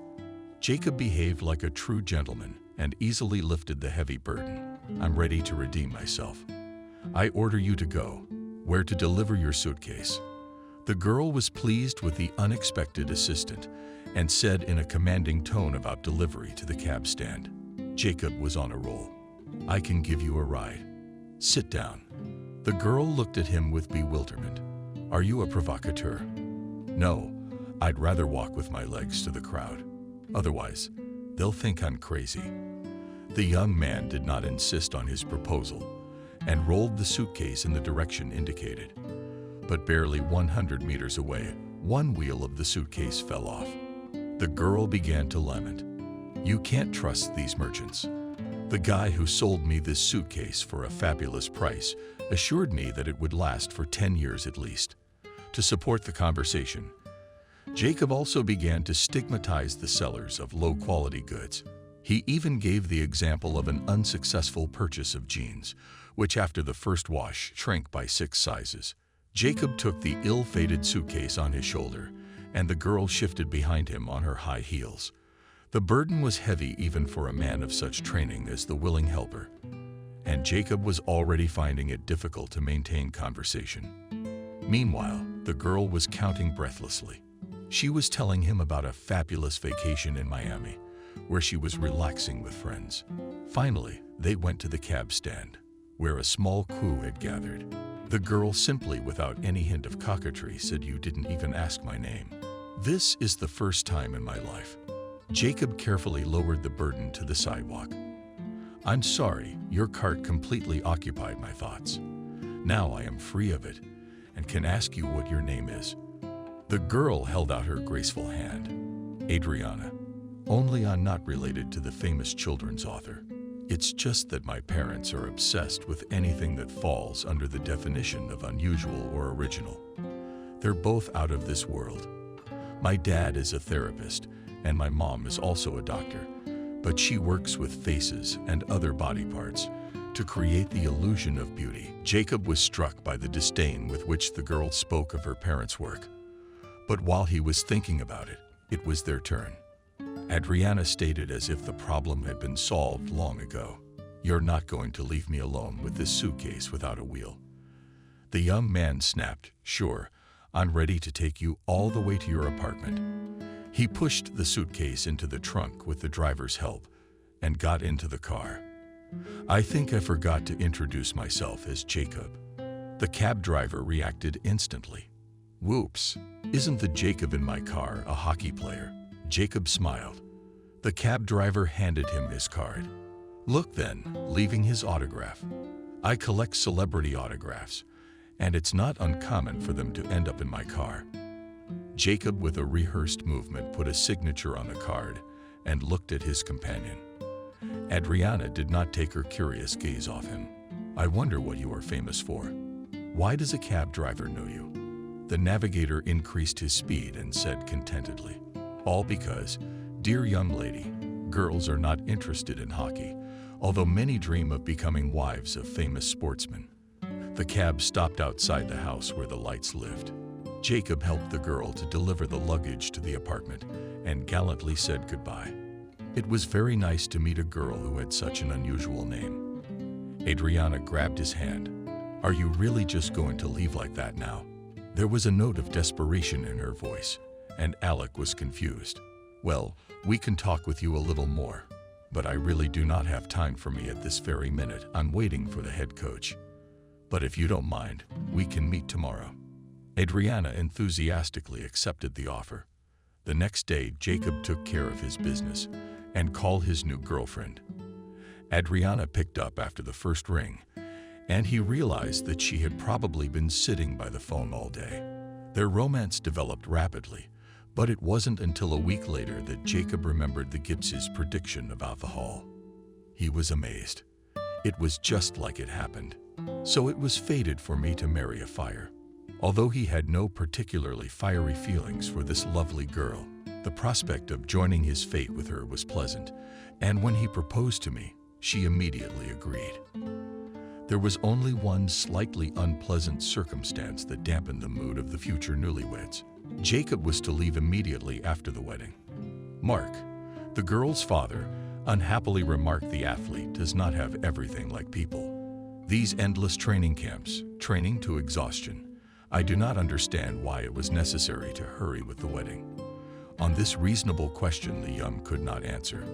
Jacob behaved like a true gentleman and easily lifted the heavy burden. I'm ready to redeem myself. I order you to go. Where to deliver your suitcase? The girl was pleased with the unexpected assistant and said in a commanding tone about delivery to the cab stand. Jacob was on a roll. I can give you a ride. Sit down. The girl looked at him with bewilderment. Are you a provocateur? No, I'd rather walk with my legs to the crowd. Otherwise, they'll think I'm crazy. The young man did not insist on his proposal and rolled the suitcase in the direction indicated. But barely 100 meters away, one wheel of the suitcase fell off. The girl began to lament. You can't trust these merchants. The guy who sold me this suitcase for a fabulous price assured me that it would last for 10 years at least. To support the conversation, Jacob also began to stigmatize the sellers of low-quality goods. He even gave the example of an unsuccessful purchase of jeans, which after the first wash shrank by 6 sizes. Jacob took the ill-fated suitcase on his shoulder, and the girl shifted behind him on her high heels. The burden was heavy even for a man of such training as the willing helper, and Jacob was already finding it difficult to maintain conversation. Meanwhile, the girl was counting breathlessly. She was telling him about a fabulous vacation in Miami, where she was relaxing with friends. Finally, they went to the cab stand, where a small crew had gathered. The girl simply, without any hint of coquetry, said, You didn't even ask my name. This is the first time in my life. Jacob carefully lowered the burden to the sidewalk. I'm sorry, your cart completely occupied my thoughts. Now I am free of it and can ask you what your name is. The girl held out her graceful hand. Adriana. Only I'm not related to the famous children's author. It's just that my parents are obsessed with anything that falls under the definition of unusual or original. They're both out of this world. My dad is a therapist, and my mom is also a doctor, but she works with faces and other body parts to create the illusion of beauty. Jacob was struck by the disdain with which the girl spoke of her parents' work. But while he was thinking about it, it was their turn. Adriana stated as if the problem had been solved long ago. You're not going to leave me alone with this suitcase without a wheel. The young man snapped, Sure, I'm ready to take you all the way to your apartment. He pushed the suitcase into the trunk with the driver's help and got into the car. "I think I forgot to introduce myself as Jacob." The cab driver reacted instantly. "Whoops, isn't the Jacob in my car a hockey player?" Jacob smiled. The cab driver handed him his card. "Look then," leaving his autograph. "I collect celebrity autographs, and it's not uncommon for them to end up in my car." Jacob, with a rehearsed movement, put a signature on the card and looked at his companion. Adriana did not take her curious gaze off him. "I wonder what you are famous for. Why does a cab driver know you?" The navigator increased his speed and said contentedly, "All because, dear young lady, girls are not interested in hockey, although many dream of becoming wives of famous sportsmen." The cab stopped outside the house where the lights lived. Jacob helped the girl to deliver the luggage to the apartment and gallantly said goodbye. It was very nice to meet a girl who had such an unusual name. Adriana grabbed his hand. "Are you really just going to leave like that now?" There was a note of desperation in her voice, and Alec was confused. "Well, we can talk with you a little more, but I really do not have time for me at this very minute. I'm waiting for the head coach. But if you don't mind, we can meet tomorrow." Adriana enthusiastically accepted the offer. The next day, Jacob took care of his business and called his new girlfriend. Adriana picked up after the first ring, and he realized that she had probably been sitting by the phone all day. Their romance developed rapidly, but it wasn't until a week later that Jacob remembered the Gibbses' prediction about the Hall. He was amazed. It was just like it happened. "So it was fated for me to marry a fire." Although he had no particularly fiery feelings for this lovely girl, the prospect of joining his fate with her was pleasant, and when he proposed to me, she immediately agreed. There was only one slightly unpleasant circumstance that dampened the mood of the future newlyweds. Jacob was to leave immediately after the wedding. Mark, the girl's father, unhappily remarked, "The athlete does not have everything like people. These endless training camps, training to exhaustion. I do not understand why it was necessary to hurry with the wedding." On this reasonable question, the young could not answer.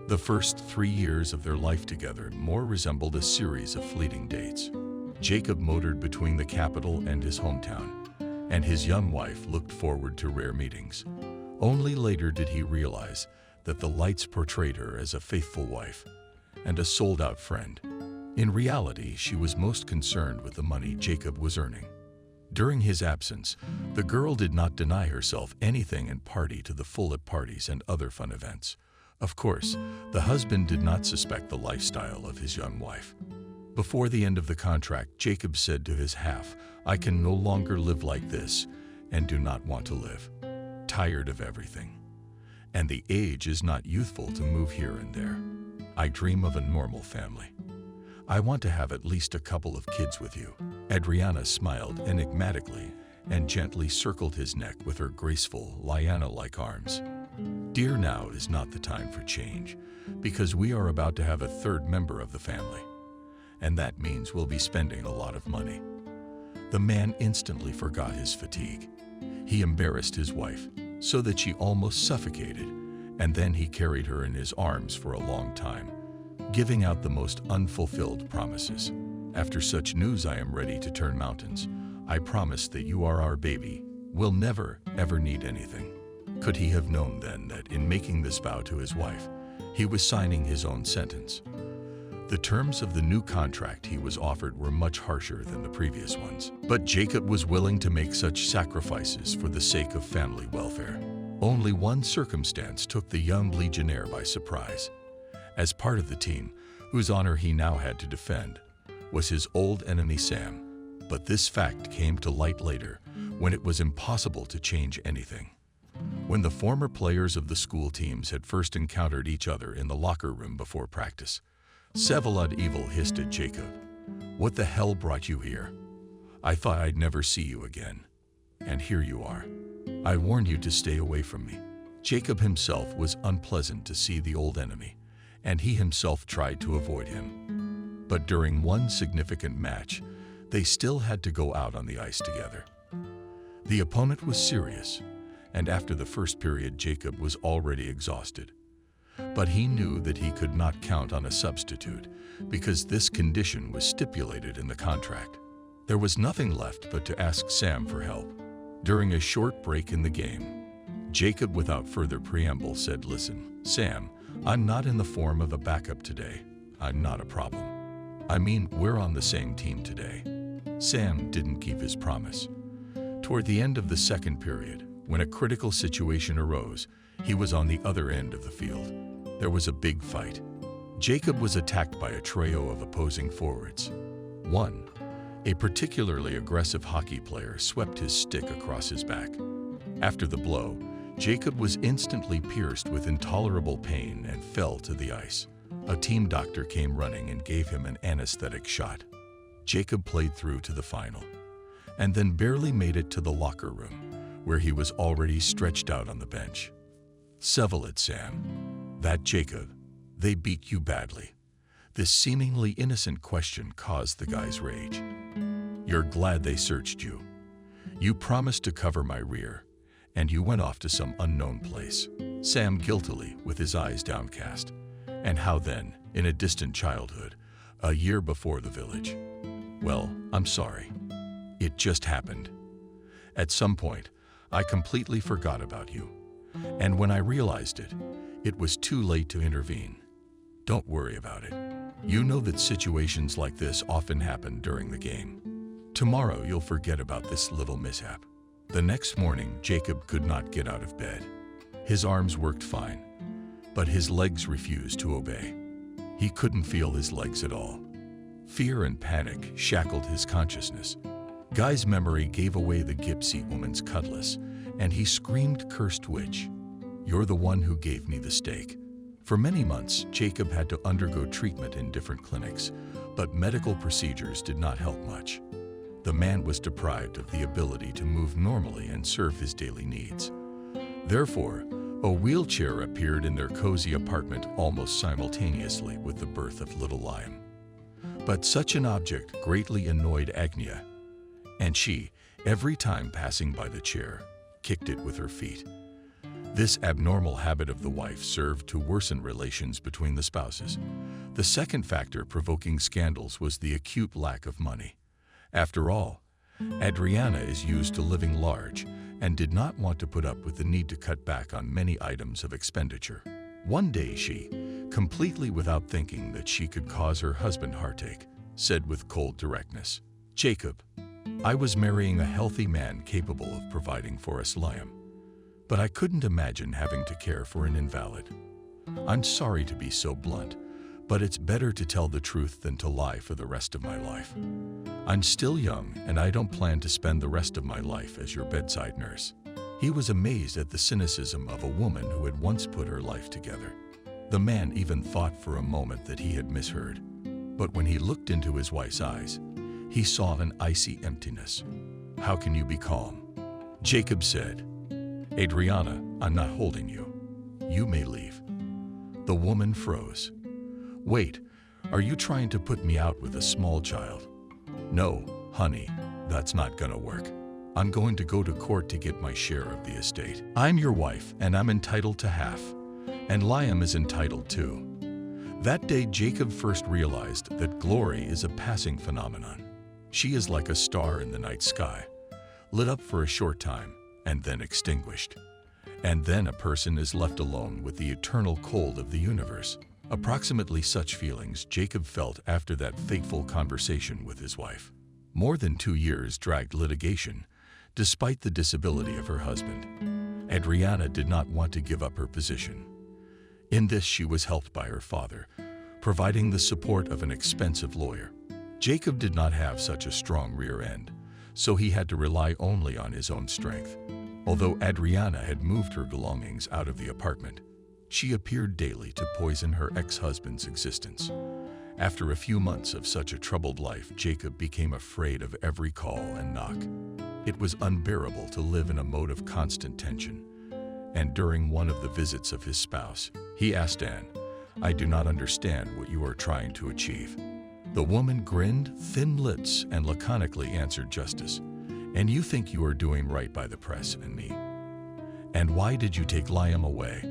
The first 3 years of their life together more resembled a series of fleeting dates. Jacob motored between the capital and his hometown, and his young wife looked forward to rare meetings. Only later did he realize that the lights portrayed her as a faithful wife and a sold-out friend. In reality, she was most concerned with the money Jacob was earning. During his absence, the girl did not deny herself anything and party to the full at parties and other fun events. Of course, the husband did not suspect the lifestyle of his young wife. Before the end of the contract, Jacob said to his half, "I can no longer live like this and do not want to live. Tired of everything. And the age is not youthful to move here and there. I dream of a normal family. I want to have at least a couple of kids with you." Adriana smiled enigmatically and gently circled his neck with her graceful, liana-like arms. "Dear, now is not the time for change, because we are about to have a third member of the family, and that means we'll be spending a lot of money." The man instantly forgot his fatigue. He embarrassed his wife so that she almost suffocated, and then he carried her in his arms for a long time, giving out the most unfulfilled promises. "After such news, I am ready to turn mountains. I promise that you are our baby. We'll never, ever need anything." Could he have known then that in making this vow to his wife, he was signing his own sentence? The terms of the new contract he was offered were much harsher than the previous ones, but Jacob was willing to make such sacrifices for the sake of family welfare. Only one circumstance took the young legionnaire by surprise. As part of the team, whose honor he now had to defend, was his old enemy Sam. But this fact came to light later, when it was impossible to change anything. When the former players of the school teams had first encountered each other in the locker room before practice, Vsevolod Evil hissed at Jacob, "What the hell brought you here? I thought I'd never see you again. And here you are. I warned you to stay away from me." Jacob himself was unpleasant to see the old enemy, and he himself tried to avoid him. But during one significant match, they still had to go out on the ice together. The opponent was serious, and after the first period Jacob was already exhausted. But he knew that he could not count on a substitute because this condition was stipulated in the contract. There was nothing left but to ask Sam for help. During a short break in the game, Jacob, without further preamble, said, "Listen, Sam, I'm not in the form of a backup today. I'm not a problem. I mean, we're on the same team today." Sam didn't keep his promise. Toward the end of the second period, when a critical situation arose, he was on the other end of the field. There was a big fight. Jacob was attacked by a trio of opposing forwards. One, a particularly aggressive hockey player, swept his stick across his back. After the blow, Jacob was instantly pierced with intolerable pain and fell to the ice. A team doctor came running and gave him an anesthetic shot. Jacob played through to the final, and then barely made it to the locker room, where he was already stretched out on the bench. "Seville it, Sam. That Jacob, they beat you badly." This seemingly innocent question caused the guy's rage. "You're glad they searched you. You promised to cover my rear, and you went off to some unknown place." Sam guiltily, with his eyes downcast. "And how then, in a distant childhood, a year before the village?" "Well, I'm sorry. It just happened. At some point, I completely forgot about you. And when I realized it, it was too late to intervene. Don't worry about it. You know that situations like this often happen during the game. Tomorrow you'll forget about this little mishap." The next morning, Jacob could not get out of bed. His arms worked fine, but his legs refused to obey. He couldn't feel his legs at all. Fear and panic shackled his consciousness. Guy's memory gave away the gypsy woman's cutlass, and he screamed, "Cursed witch, you're the one who gave me the steak." For many months, Jacob had to undergo treatment in different clinics, but medical procedures did not help much. The man was deprived of the ability to move normally and serve his daily needs. Therefore, a wheelchair appeared in their cozy apartment almost simultaneously with the birth of little Liam. But such an object greatly annoyed Agnia, and she, every time passing by the chair, kicked it with her feet. This abnormal habit of the wife served to worsen relations between the spouses. The second factor provoking scandals was the acute lack of money. After all, Adriana is used to living large and did not want to put up with the need to cut back on many items of expenditure. One day she, completely without thinking that she could cause her husband heartache, said with cold directness, "Jacob, I was marrying a healthy man capable of providing for us Liam, but I couldn't imagine having to care for an invalid. I'm sorry to be so blunt, but it's better to tell the truth than to lie for the rest of my life. I'm still young, and I don't plan to spend the rest of my life as your bedside nurse." He was amazed at the cynicism of a woman who had once put her life together. The man even thought for a moment that he had misheard, but when he looked into his wife's eyes, he saw an icy emptiness. "How can you be calm?" Jacob said, "Adriana, I'm not holding you. You may leave." The woman froze. "Wait, are you trying to put me out with a small child?" "No, honey, that's not gonna work. I'm going to go to court to get my share of the estate. I'm your wife, and I'm entitled to half, and Liam is entitled too." That day, Jacob first realized that glory is a passing phenomenon. She is like a star in the night sky, lit up for a short time, and then extinguished. And then a person is left alone with the eternal cold of the universe. Approximately such feelings Jacob felt after that fateful conversation with his wife. More than 2 years dragged litigation, despite the disability of her husband. Adriana did not want to give up her position. In this she was helped by her father, providing the support of an expensive lawyer. Jacob did not have such a strong rear end, so he had to rely only on his own strength. Although Adriana had moved her belongings out of the apartment, she appeared daily to poison her ex-husband's existence. After a few months of such a troubled life, Jacob became afraid of every call and knock. It was unbearable to live in a mode of constant tension. And during one of the visits of his spouse, he asked Anne, "I do not understand what you are trying to achieve." The woman grinned, thin lips, and laconically answered, "Justice. And you think you are doing right by the press and me." And why did you take Liam away?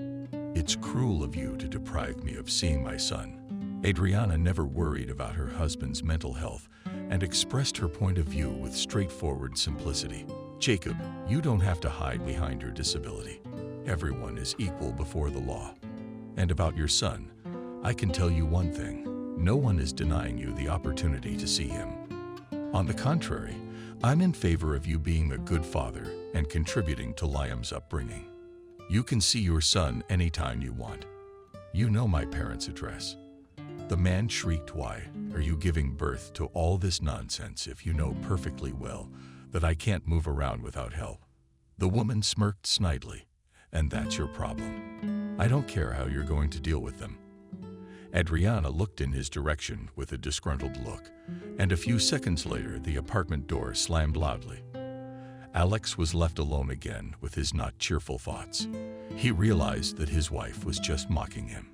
It's cruel of you to deprive me of seeing my son. Adriana never worried about her husband's mental health and expressed her point of view with straightforward simplicity. Jacob, you don't have to hide behind your disability. Everyone is equal before the law. And about your son, I can tell you one thing. No one is denying you the opportunity to see him. On the contrary, I'm in favor of you being a good father and contributing to Liam's upbringing. You can see your son anytime you want. You know my parents' address. The man shrieked, "Why are you giving birth to all this nonsense if you know perfectly well that I can't move around without help?" The woman smirked snidely, "And that's your problem. I don't care how you're going to deal with them." Adriana looked in his direction with a disgruntled look, and a few seconds later the apartment door slammed loudly. Alex was left alone again with his not cheerful thoughts. He realized that his wife was just mocking him.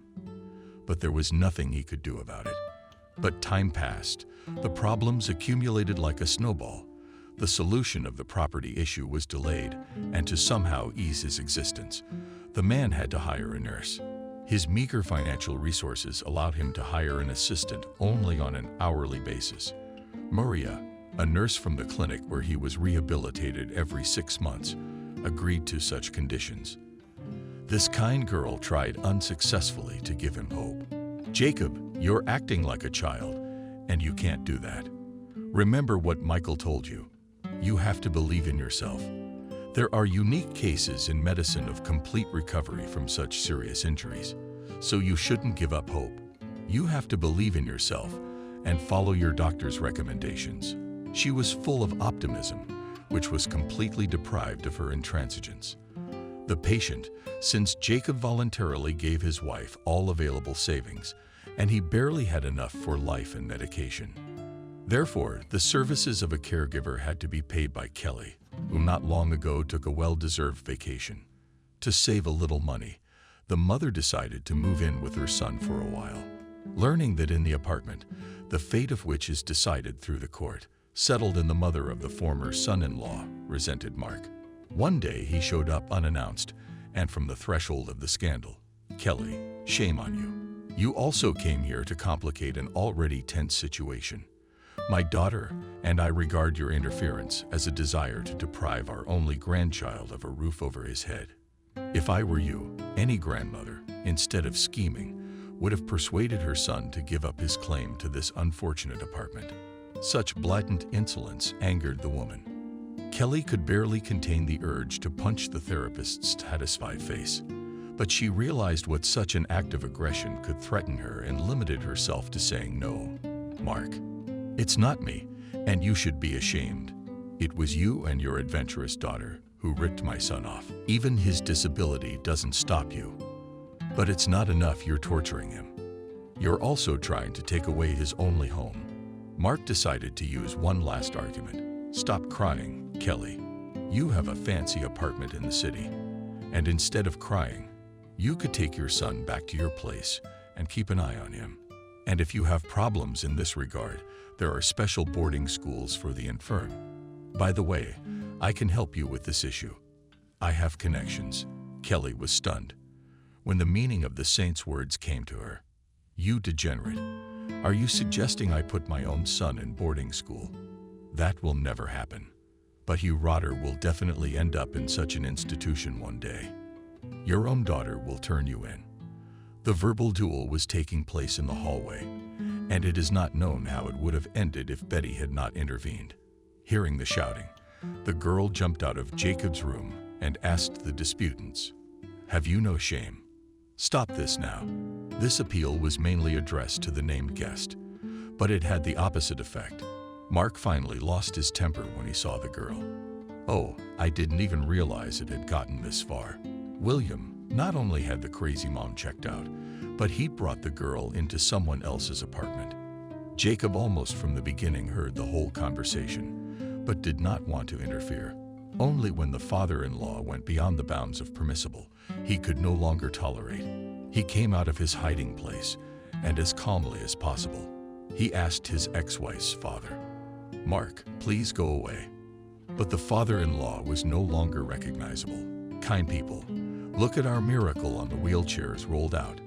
But there was nothing he could do about it. But time passed. The problems accumulated like a snowball. The solution of the property issue was delayed, and to somehow ease his existence, the man had to hire a nurse. His meager financial resources allowed him to hire an assistant only on an hourly basis. Maria, a nurse from the clinic where he was rehabilitated every 6 months, agreed to such conditions. This kind girl tried unsuccessfully to give him hope. "Jacob, you're acting like a child, and you can't do that. Remember what Michael told you. You have to believe in yourself. There are unique cases in medicine of complete recovery from such serious injuries, so you shouldn't give up hope. You have to believe in yourself and follow your doctor's recommendations." She was full of optimism, which was completely deprived of her intransigence. The patient, since Jacob voluntarily gave his wife all available savings, and he barely had enough for life and medication. Therefore, the services of a caregiver had to be paid by Kelly, who not long ago took a well-deserved vacation. To save a little money, the mother decided to move in with her son for a while. Learning that in the apartment, the fate of which is decided through the court, settled in the mother of the former son-in-law, resented Mark. One day he showed up unannounced, and from the threshold of the scandal, "Kelly, shame on you. You also came here to complicate an already tense situation. My daughter and I regard your interference as a desire to deprive our only grandchild of a roof over his head. If I were you, any grandmother, instead of scheming, would have persuaded her son to give up his claim to this unfortunate apartment." Such blatant insolence angered the woman. Kelly could barely contain the urge to punch the therapist's satisfied face, but she realized what such an act of aggression could threaten her and limited herself to saying no. "Mark, it's not me, and you should be ashamed. It was you and your adventurous daughter who ripped my son off. Even his disability doesn't stop you. But it's not enough you're torturing him. You're also trying to take away his only home." Mark decided to use one last argument. "Stop crying, Kelly. You have a fancy apartment in the city, and instead of crying, you could take your son back to your place and keep an eye on him. And if you have problems in this regard, there are special boarding schools for the infirm. By the way, I can help you with this issue. I have connections." Kelly was stunned when the meaning of the saint's words came to her. "You degenerate. Are you suggesting I put my own son in boarding school? That will never happen. But Hugh Rotter will definitely end up in such an institution one day. Your own daughter will turn you in." The verbal duel was taking place in the hallway, and it is not known how it would have ended if Betty had not intervened. Hearing the shouting, the girl jumped out of Jacob's room and asked the disputants, "Have you no shame? Stop this now." This appeal was mainly addressed to the named guest, but it had the opposite effect. Mark finally lost his temper when he saw the girl. "Oh, I didn't even realize it had gotten this far." William not only had the crazy mom checked out, but he'd brought the girl into someone else's apartment. Jacob almost from the beginning heard the whole conversation, but did not want to interfere. Only when the father-in-law went beyond the bounds of permissible, he could no longer tolerate. He came out of his hiding place, and as calmly as possible, he asked his ex-wife's father, "Mark, please go away." But the father-in-law was no longer recognizable. Kind people, look at our miracle on the wheelchairs rolled out.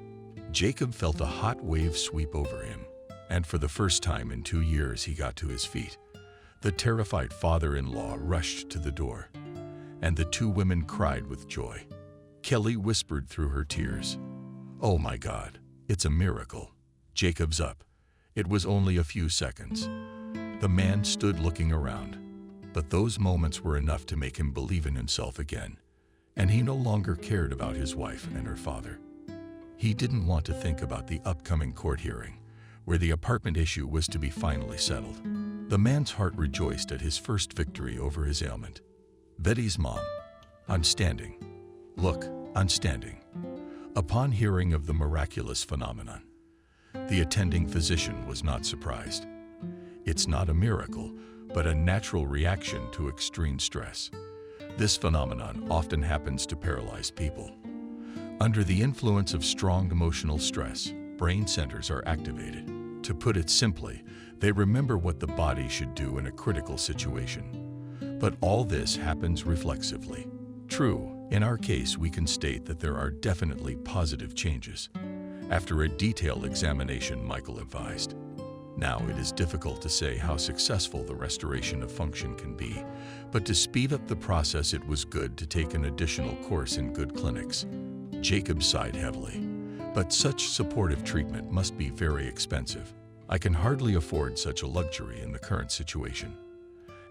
Jacob felt a hot wave sweep over him, and for the first time in 2 years he got to his feet. The terrified father-in-law rushed to the door, and the two women cried with joy. Kelly whispered through her tears, "Oh my God, it's a miracle. Jacob's up." It was only a few seconds. The man stood looking around, but those moments were enough to make him believe in himself again, and he no longer cared about his wife and her father. He didn't want to think about the upcoming court hearing, where the apartment issue was to be finally settled. The man's heart rejoiced at his first victory over his ailment. Betty's mom, "I'm standing. Look, I'm standing." Upon hearing of the miraculous phenomenon, the attending physician was not surprised. It's not a miracle, but a natural reaction to extreme stress. This phenomenon often happens to paralyzed people. Under the influence of strong emotional stress, brain centers are activated. To put it simply, they remember what the body should do in a critical situation. But all this happens reflexively. True, in our case, we can state that there are definitely positive changes. After a detailed examination, Michael advised. Now, it is difficult to say how successful the restoration of function can be, but to speed up the process, it was good to take an additional course in good clinics. Jacob sighed heavily. But such supportive treatment must be very expensive. I can hardly afford such a luxury in the current situation.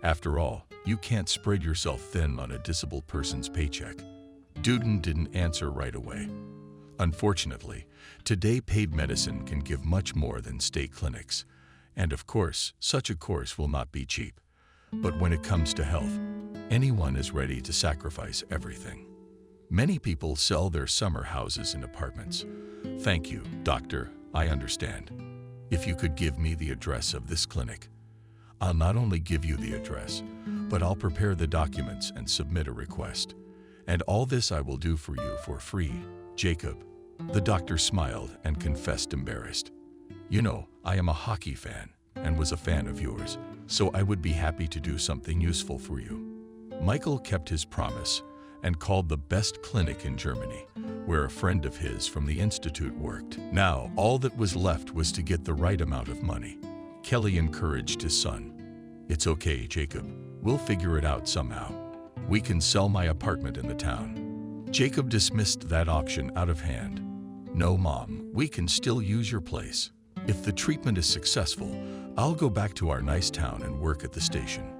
After all, you can't spread yourself thin on a disabled person's paycheck. Duden didn't answer right away. Unfortunately, today paid medicine can give much more than state clinics. And of course, such a course will not be cheap. But when it comes to health, anyone is ready to sacrifice everything. Many people sell their summer houses and apartments. "Thank you, doctor, I understand. If you could give me the address of this clinic, I'll not only give you the address, but I'll prepare the documents and submit a request. And all this I will do for you for free, Jacob." The doctor smiled and confessed embarrassed. "You know, I am a hockey fan and was a fan of yours, so I would be happy to do something useful for you." Michael kept his promise and called the best clinic in Germany, where a friend of his from the institute worked. Now, all that was left was to get the right amount of money. Kelly encouraged his son. "It's okay, Jacob. We'll figure it out somehow. We can sell my apartment in the town." Jacob dismissed that option out of hand. "No, Mom, we can still use your place. If the treatment is successful, I'll go back to our nice town and work at the station."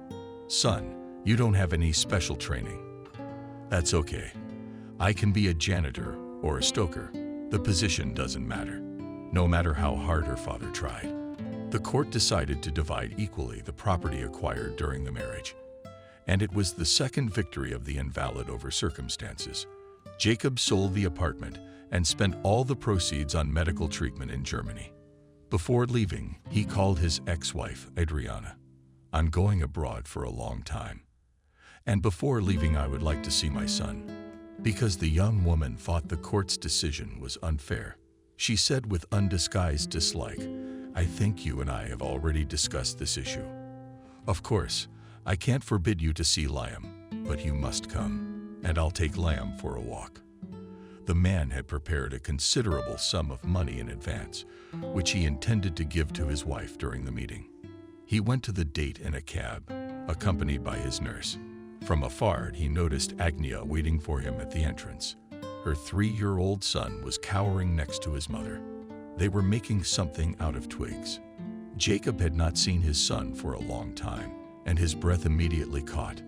"Son, you don't have any special training." "That's okay. I can be a janitor or a stoker. The position doesn't matter." No matter how hard her father tried. The court decided to divide equally the property acquired during the marriage. And it was the second victory of the invalid over circumstances. Jacob sold the apartment and spent all the proceeds on medical treatment in Germany. Before leaving, he called his ex-wife, Adriana. "I'm going abroad for a long time. And before leaving, I would like to see my son." Because the young woman thought the court's decision was unfair, she said with undisguised dislike, "I think you and I have already discussed this issue. Of course, I can't forbid you to see Liam, but you must come, and I'll take Liam for a walk." The man had prepared a considerable sum of money in advance, which he intended to give to his wife during the meeting. He went to the date in a cab, accompanied by his nurse. From afar, he noticed Agnia waiting for him at the entrance. Her 3-year-old son was cowering next to his mother. They were making something out of twigs. Jacob had not seen his son for a long time, and his breath immediately caught.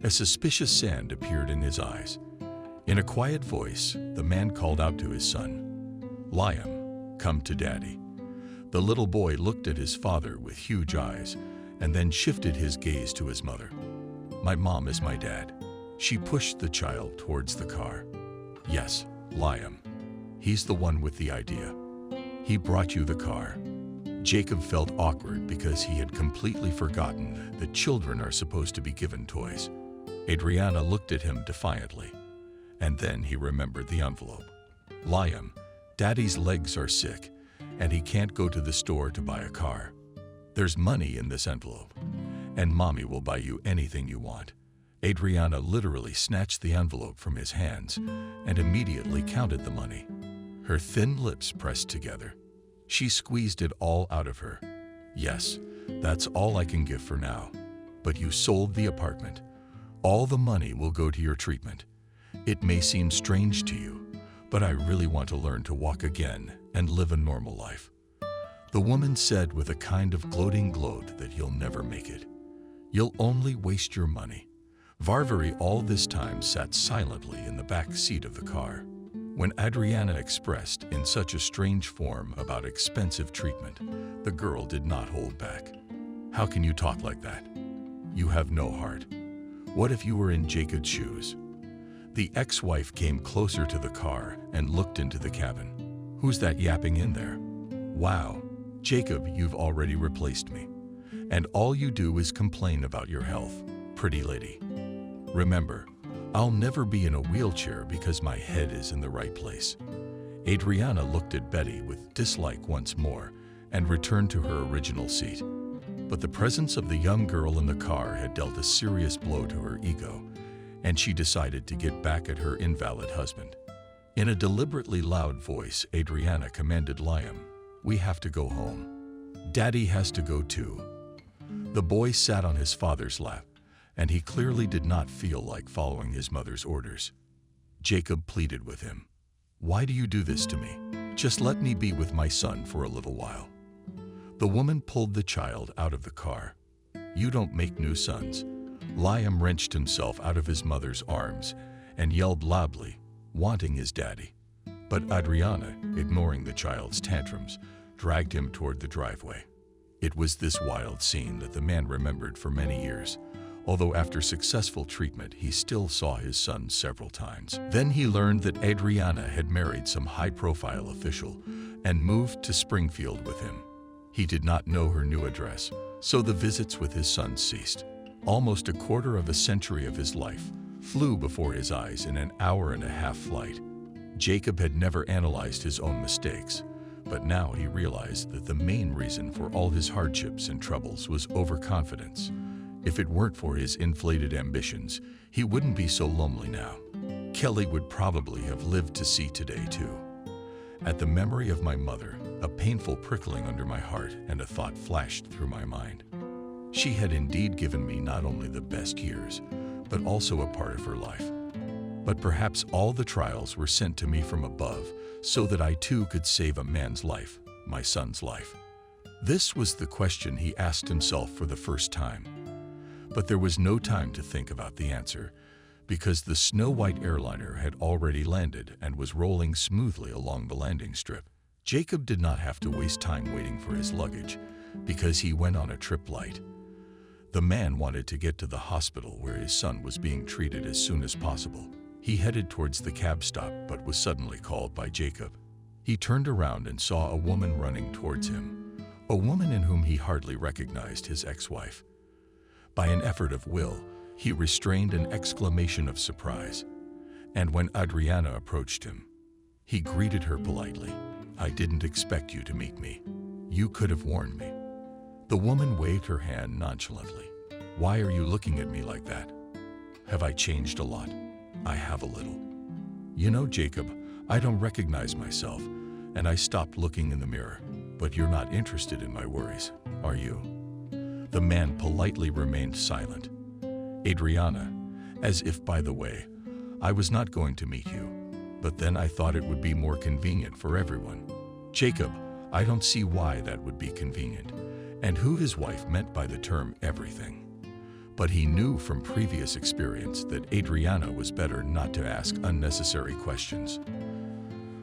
A suspicious sand appeared in his eyes. In a quiet voice, the man called out to his son, "Liam, come to Daddy." The little boy looked at his father with huge eyes, and then shifted his gaze to his mother. "My mom is my dad." She pushed the child towards the car. "Yes, Liam. He's the one with the idea. He brought you the car." Jacob felt awkward because he had completely forgotten that children are supposed to be given toys. Adriana looked at him defiantly, and then he remembered the envelope. "Liam, Daddy's legs are sick, and he can't go to the store to buy a car. There's money in this envelope, and Mommy will buy you anything you want. Adriana literally snatched the envelope from his hands and immediately counted the money. Her thin lips pressed together. She squeezed it all out of her. "Yes, that's all I can give for now. But you sold the apartment. All the money will go to your treatment. It may seem strange to you, but I really want to learn to walk again and live a normal life." The woman said with a kind of gloating gloat that you'll never make it. You'll only waste your money. Varvary all this time sat silently in the back seat of the car. When Adriana expressed in such a strange form about expensive treatment, the girl did not hold back. "How can you talk like that? You have no heart. What if you were in Jacob's shoes?" The ex-wife came closer to the car and looked into the cabin. "Who's that yapping in there?" "Wow, Jacob, you've already replaced me. And all you do is complain about your health, pretty lady. Remember, I'll never be in a wheelchair because my head is in the right place." Adriana looked at Betty with dislike once more and returned to her original seat. But the presence of the young girl in the car had dealt a serious blow to her ego, and she decided to get back at her invalid husband. In a deliberately loud voice, Adriana commanded Liam, "We have to go home. Daddy has to go too." The boy sat on his father's lap, and he clearly did not feel like following his mother's orders. Jacob pleaded with him, "Why do you do this to me? Just let me be with my son for a little while." The woman pulled the child out of the car. "You don't make new sons." Liam wrenched himself out of his mother's arms and yelled loudly, wanting his daddy. But Adriana, ignoring the child's tantrums, dragged him toward the driveway. It was this wild scene that the man remembered for many years, although after successful treatment he still saw his son several times. Then he learned that Adriana had married some high-profile official and moved to Springfield with him. He did not know her new address, so the visits with his son ceased. Almost a quarter of a century of his life flew before his eyes in an hour-and-a-half flight. Jacob had never analyzed his own mistakes, but now he realized that the main reason for all his hardships and troubles was overconfidence. If it weren't for his inflated ambitions, he wouldn't be so lonely now. Kelly would probably have lived to see today too. At the memory of my mother, a painful prickling under my heart and a thought flashed through my mind. She had indeed given me not only the best years, but also a part of her life. But perhaps all the trials were sent to me from above so that I too could save a man's life, my son's life. This was the question he asked himself for the first time. But there was no time to think about the answer, because the Snow White airliner had already landed and was rolling smoothly along the landing strip. Jacob did not have to waste time waiting for his luggage, because he went on a trip light. The man wanted to get to the hospital where his son was being treated as soon as possible. He headed towards the cab stop but was suddenly called by Jacob. He turned around and saw a woman running towards him, a woman in whom he hardly recognized his ex-wife. By an effort of will, he restrained an exclamation of surprise, and when Adriana approached him, he greeted her politely. "I didn't expect you to meet me. You could have warned me." The woman waved her hand nonchalantly. "Why are you looking at me like that? Have I changed a lot?" "I have a little. You know, Jacob, I don't recognize myself, and I stopped looking in the mirror. But you're not interested in my worries, are you?" The man politely remained silent. "Adriana, as if by the way, I was not going to meet you, but then I thought it would be more convenient for everyone." "Jacob, I don't see why that would be convenient," and who his wife meant by the term everything. But he knew from previous experience that Adriana was better not to ask unnecessary questions.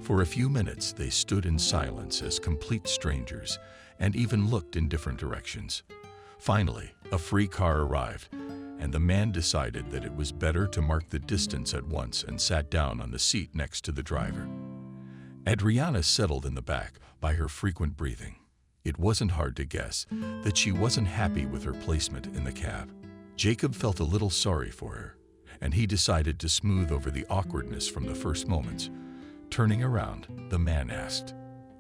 For a few minutes they stood in silence as complete strangers and even looked in different directions. Finally, a free car arrived, and the man decided that it was better to mark the distance at once and sat down on the seat next to the driver. Adriana settled in the back by her frequent breathing. It wasn't hard to guess that she wasn't happy with her placement in the cab. Jacob felt a little sorry for her, and he decided to smooth over the awkwardness from the first moments. Turning around, the man asked,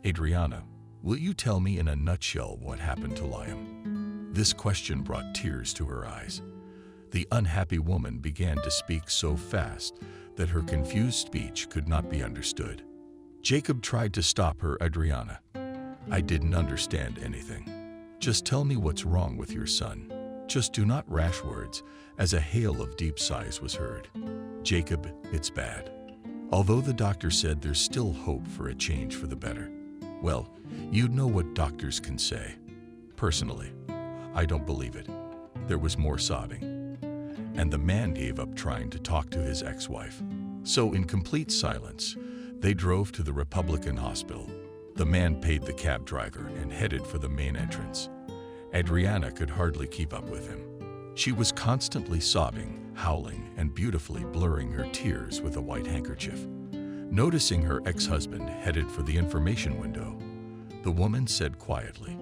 "Adriana, will you tell me in a nutshell what happened to Liam?" This question brought tears to her eyes. The unhappy woman began to speak so fast that her confused speech could not be understood. Jacob tried to stop her. Adriana, I didn't understand anything. Just tell me what's wrong with your son. Just do not rash words, as a hail of deep sighs was heard. Jacob, it's bad. Although the doctor said there's still hope for a change for the better. Well, you know what doctors can say. Personally, I don't believe it. There was more sobbing, and the man gave up trying to talk to his ex-wife. So in complete silence, they drove to the Republican Hospital. The man paid the cab driver and headed for the main entrance. Adriana could hardly keep up with him. She was constantly sobbing, howling, and beautifully blurring her tears with a white handkerchief. Noticing her ex-husband headed for the information window, the woman said quietly,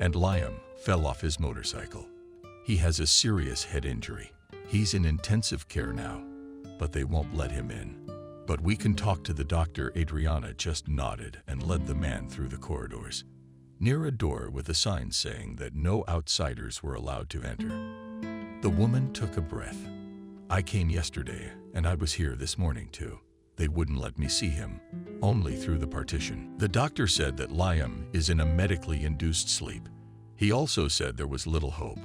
"And Liam fell off his motorcycle. He has a serious head injury. He's in intensive care now, but they won't let him in. But we can talk to the doctor." Adriana just nodded and led the man through the corridors, near a door with a sign saying that no outsiders were allowed to enter. The woman took a breath. "I came yesterday, and I was here this morning too. They wouldn't let me see him, only through the partition. The doctor said that Liam is in a medically induced sleep. He also said there was little hope."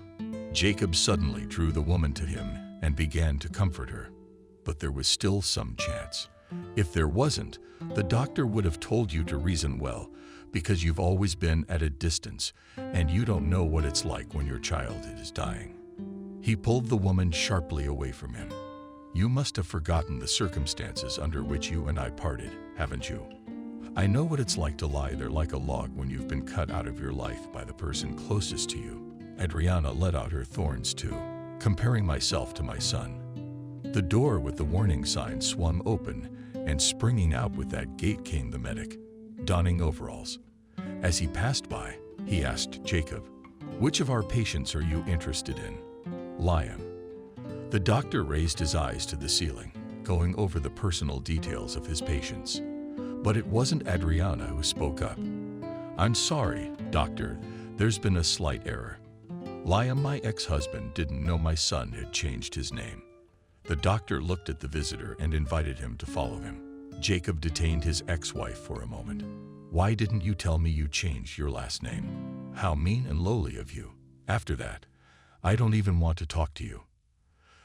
Jacob suddenly drew the woman to him and began to comfort her. But there was still some chance. If there wasn't, the doctor would have told you to reason well, because you've always been at a distance, and you don't know what it's like when your child is dying. He pulled the woman sharply away from him. "You must have forgotten the circumstances under which you and I parted, haven't you? I know what it's like to lie there like a log when you've been cut out of your life by the person closest to you." Adriana let out her thorns too, comparing myself to my son. The door with the warning sign swung open, and springing out with that gate came the medic, donning overalls. As he passed by, he asked Jacob, "Which of our patients are you interested in?" "Liam." The doctor raised his eyes to the ceiling, going over the personal details of his patients. But it wasn't Adriana who spoke up. "I'm sorry, doctor, there's been a slight error. Liam, my ex-husband, didn't know my son had changed his name." The doctor looked at the visitor and invited him to follow him. Jacob detained his ex-wife for a moment. "Why didn't you tell me you changed your last name? How mean and lowly of you. After that, I don't even want to talk to you."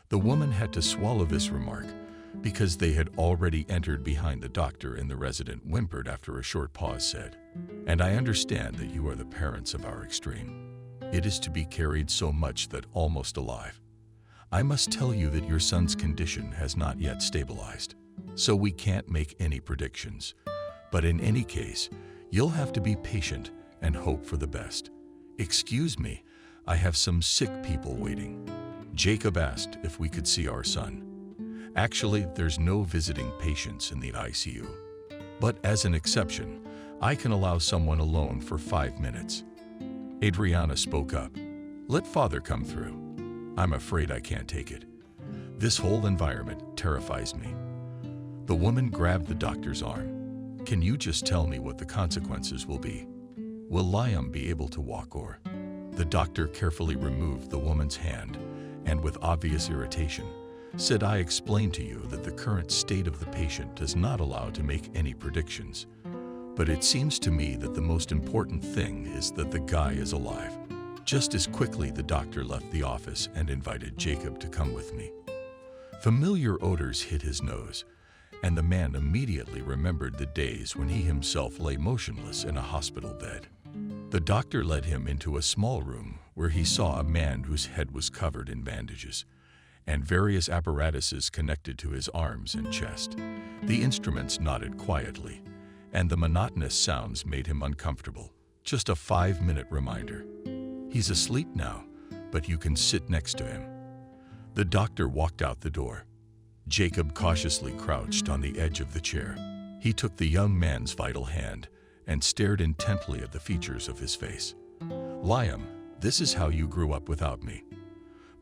The woman had to swallow this remark because they had already entered behind the doctor, and the resident whimpered after a short pause said, "And I understand that you are the parents of our extreme. It is to be carried so much that almost alive. I must tell you that your son's condition has not yet stabilized, so we can't make any predictions. But in any case, you'll have to be patient and hope for the best. Excuse me, I have some sick people waiting." Jacob asked if we could see our son. "Actually, there's no visiting patients in the ICU. But as an exception, I can allow someone alone for 5 minutes." Adriana spoke up. "Let father come through. I'm afraid I can't take it. This whole environment terrifies me." The woman grabbed the doctor's arm. "Can you just tell me what the consequences will be? Will Liam be able to walk or?" The doctor carefully removed the woman's hand and, with obvious irritation, said, "I explained to you that the current state of the patient does not allow to make any predictions. But it seems to me that the most important thing is that the guy is alive." Just as quickly, the doctor left the office and invited Jacob to come with me. Familiar odors hit his nose, and the man immediately remembered the days when he himself lay motionless in a hospital bed. The doctor led him into a small room where he saw a man whose head was covered in bandages, and various apparatuses connected to his arms and chest. The instruments nodded quietly, and the monotonous sounds made him uncomfortable. Just a 5-minute reminder. He's asleep now, but you can sit next to him. The doctor walked out the door. Jacob cautiously crouched on the edge of the chair. He took the young man's vital hand and stared intently at the features of his face. "Liam, this is how you grew up without me.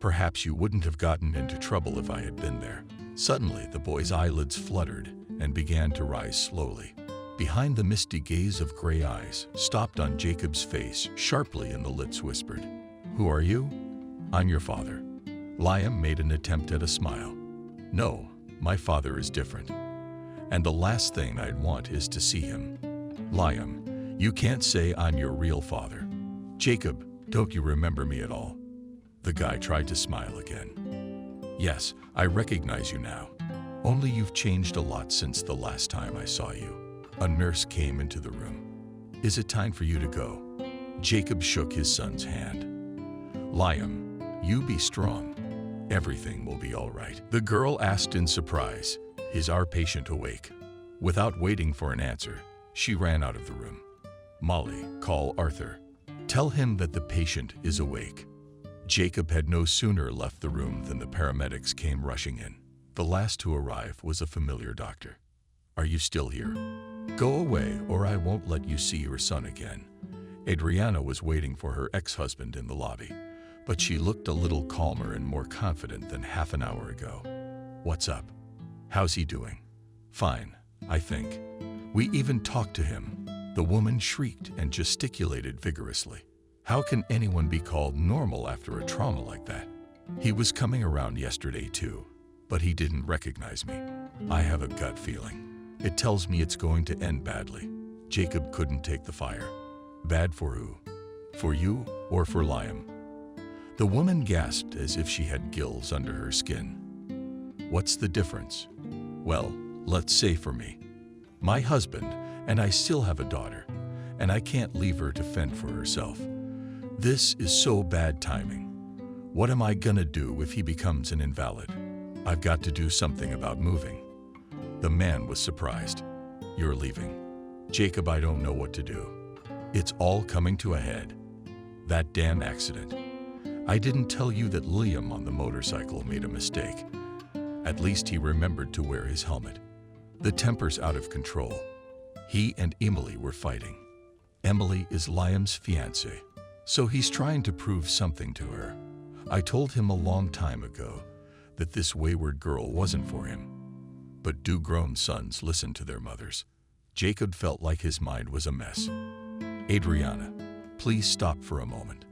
Perhaps you wouldn't have gotten into trouble if I had been there." Suddenly, the boy's eyelids fluttered and began to rise slowly. Behind the misty gaze of gray eyes stopped on Jacob's face sharply, and the lips whispered, "Who are you?" "I'm your father." Liam made an attempt at a smile. No, my father is different. And the last thing I'd want is to see him. Liam, you can't say I'm your real father. Jacob, don't you remember me at all? The guy tried to smile again. Yes, I recognize you now. Only you've changed a lot since the last time I saw you. A nurse came into the room. Is it time for you to go? Jacob shook his son's hand. Liam, you be strong. Everything will be all right. The girl asked in surprise, is our patient awake? Without waiting for an answer, she ran out of the room. Molly, call Arthur. Tell him that the patient is awake. Jacob had no sooner left the room than the paramedics came rushing in. The last to arrive was a familiar doctor. Are you still here? Go away or I won't let you see your son again. Adriana was waiting for her ex-husband in the lobby, but she looked a little calmer and more confident than half an hour ago. What's up? How's he doing? Fine, I think. We even talked to him. The woman shrieked and gesticulated vigorously. How can anyone be called normal after a trauma like that? He was coming around yesterday too, but he didn't recognize me. I have a gut feeling. It tells me it's going to end badly. Jacob couldn't take the fire. Bad for who? For you or for Liam? The woman gasped as if she had gills under her skin. What's the difference? Well, let's say for me. My husband, and I still have a daughter, and I can't leave her to fend for herself. This is so bad timing. What am I gonna do if he becomes an invalid? I've got to do something about moving. The man was surprised. You're leaving. Jacob, I don't know what to do. It's all coming to a head. That damn accident. I didn't tell you that Liam on the motorcycle made a mistake. At least he remembered to wear his helmet. The temper's out of control. He and Emily were fighting. Emily is Liam's fiancée, so he's trying to prove something to her. I told him a long time ago that this wayward girl wasn't for him. But do grown sons listen to their mothers? Jacob felt like his mind was a mess. Adriana, please stop for a moment.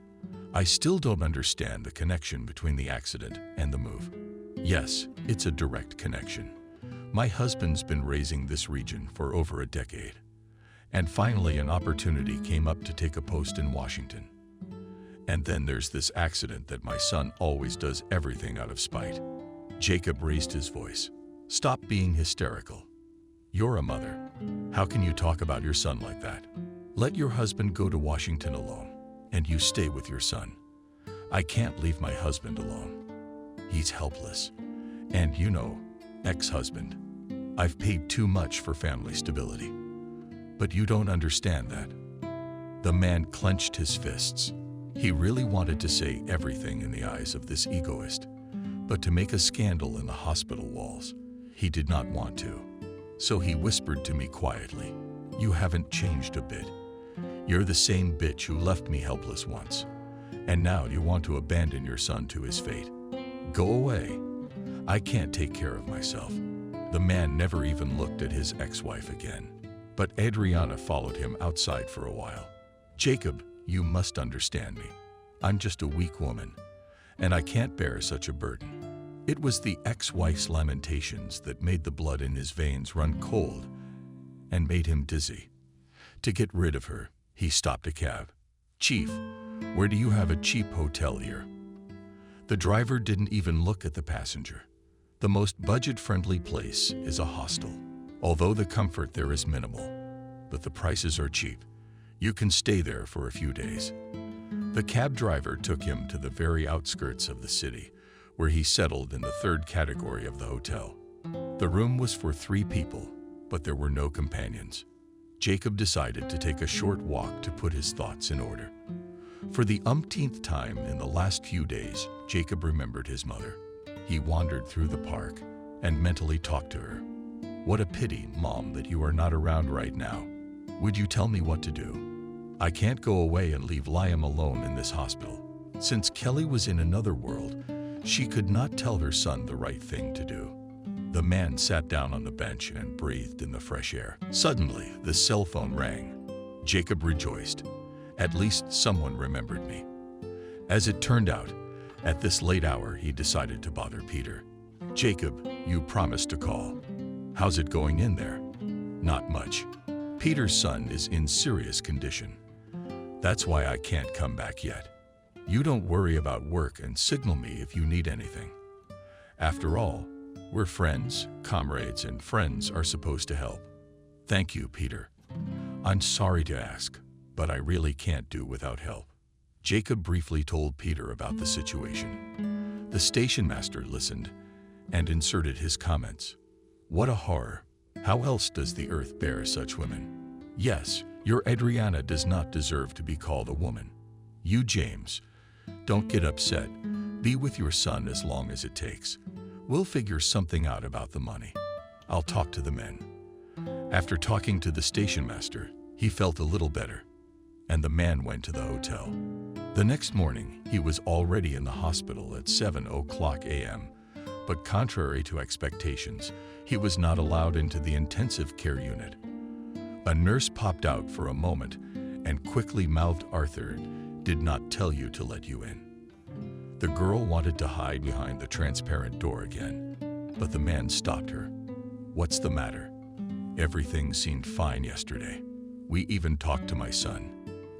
I still don't understand the connection between the accident and the move. Yes, it's a direct connection. My husband's been raising this region for over a decade. And finally an opportunity came up to take a post in Washington. And then there's this accident that my son always does everything out of spite. Jacob raised his voice. Stop being hysterical. You're a mother. How can you talk about your son like that? Let your husband go to Washington alone, and you stay with your son. I can't leave my husband alone. He's helpless. And you know, ex-husband, I've paid too much for family stability. But you don't understand that. The man clenched his fists. He really wanted to say everything in the eyes of this egoist, but to make a scandal in the hospital walls, he did not want to. So he whispered to me quietly, you haven't changed a bit. You're the same bitch who left me helpless once. And now you want to abandon your son to his fate. Go away. I can't take care of myself. The man never even looked at his ex-wife again. But Adriana followed him outside for a while. Jacob, you must understand me. I'm just a weak woman, and I can't bear such a burden. It was the ex-wife's lamentations that made the blood in his veins run cold and made him dizzy. To get rid of her, he stopped a cab. Chief, where do you have a cheap hotel here? The driver didn't even look at the passenger. The most budget-friendly place is a hostel, although the comfort there is minimal. But the prices are cheap. You can stay there for a few days. The cab driver took him to the very outskirts of the city, where he settled in the third category of the hotel. The room was for 3 people, but there were no companions. Jacob decided to take a short walk to put his thoughts in order. For the umpteenth time in the last few days, Jacob remembered his mother. He wandered through the park and mentally talked to her. What a pity, Mom, that you are not around right now. Would you tell me what to do? I can't go away and leave Liam alone in this hospital. Since Kelly was in another world, she could not tell her son the right thing to do. The man sat down on the bench and breathed in the fresh air. Suddenly, the cell phone rang. Jacob rejoiced. At least someone remembered me. As it turned out, At this late hour, he decided to bother Peter. "Jacob, you promised to call. How's it going in there?" "Not much. Peter's son is in serious condition. That's why I can't come back yet. You don't worry about work and signal me if you need anything. After all, we're friends, comrades, and friends are supposed to help." "Thank you, Peter. I'm sorry to ask, but I really can't do without help." Jacob briefly told Peter about the situation. The station master listened and inserted his comments. "What a horror. How else does the earth bear such women? Yes, your Adriana does not deserve to be called a woman. You, James, don't get upset. Be with your son as long as it takes. We'll figure something out about the money. I'll talk to the men." After talking to the station master, he felt a little better, and the man went to the hotel. The next morning, he was already in the hospital at 7:00 a.m., but contrary to expectations, he was not allowed into the intensive care unit. A nurse popped out for a moment and quickly mouthed, "Arthur did not tell you to let you in." The girl wanted to hide behind the transparent door again, but the man stopped her. "What's the matter? Everything seemed fine yesterday. We even talked to my son.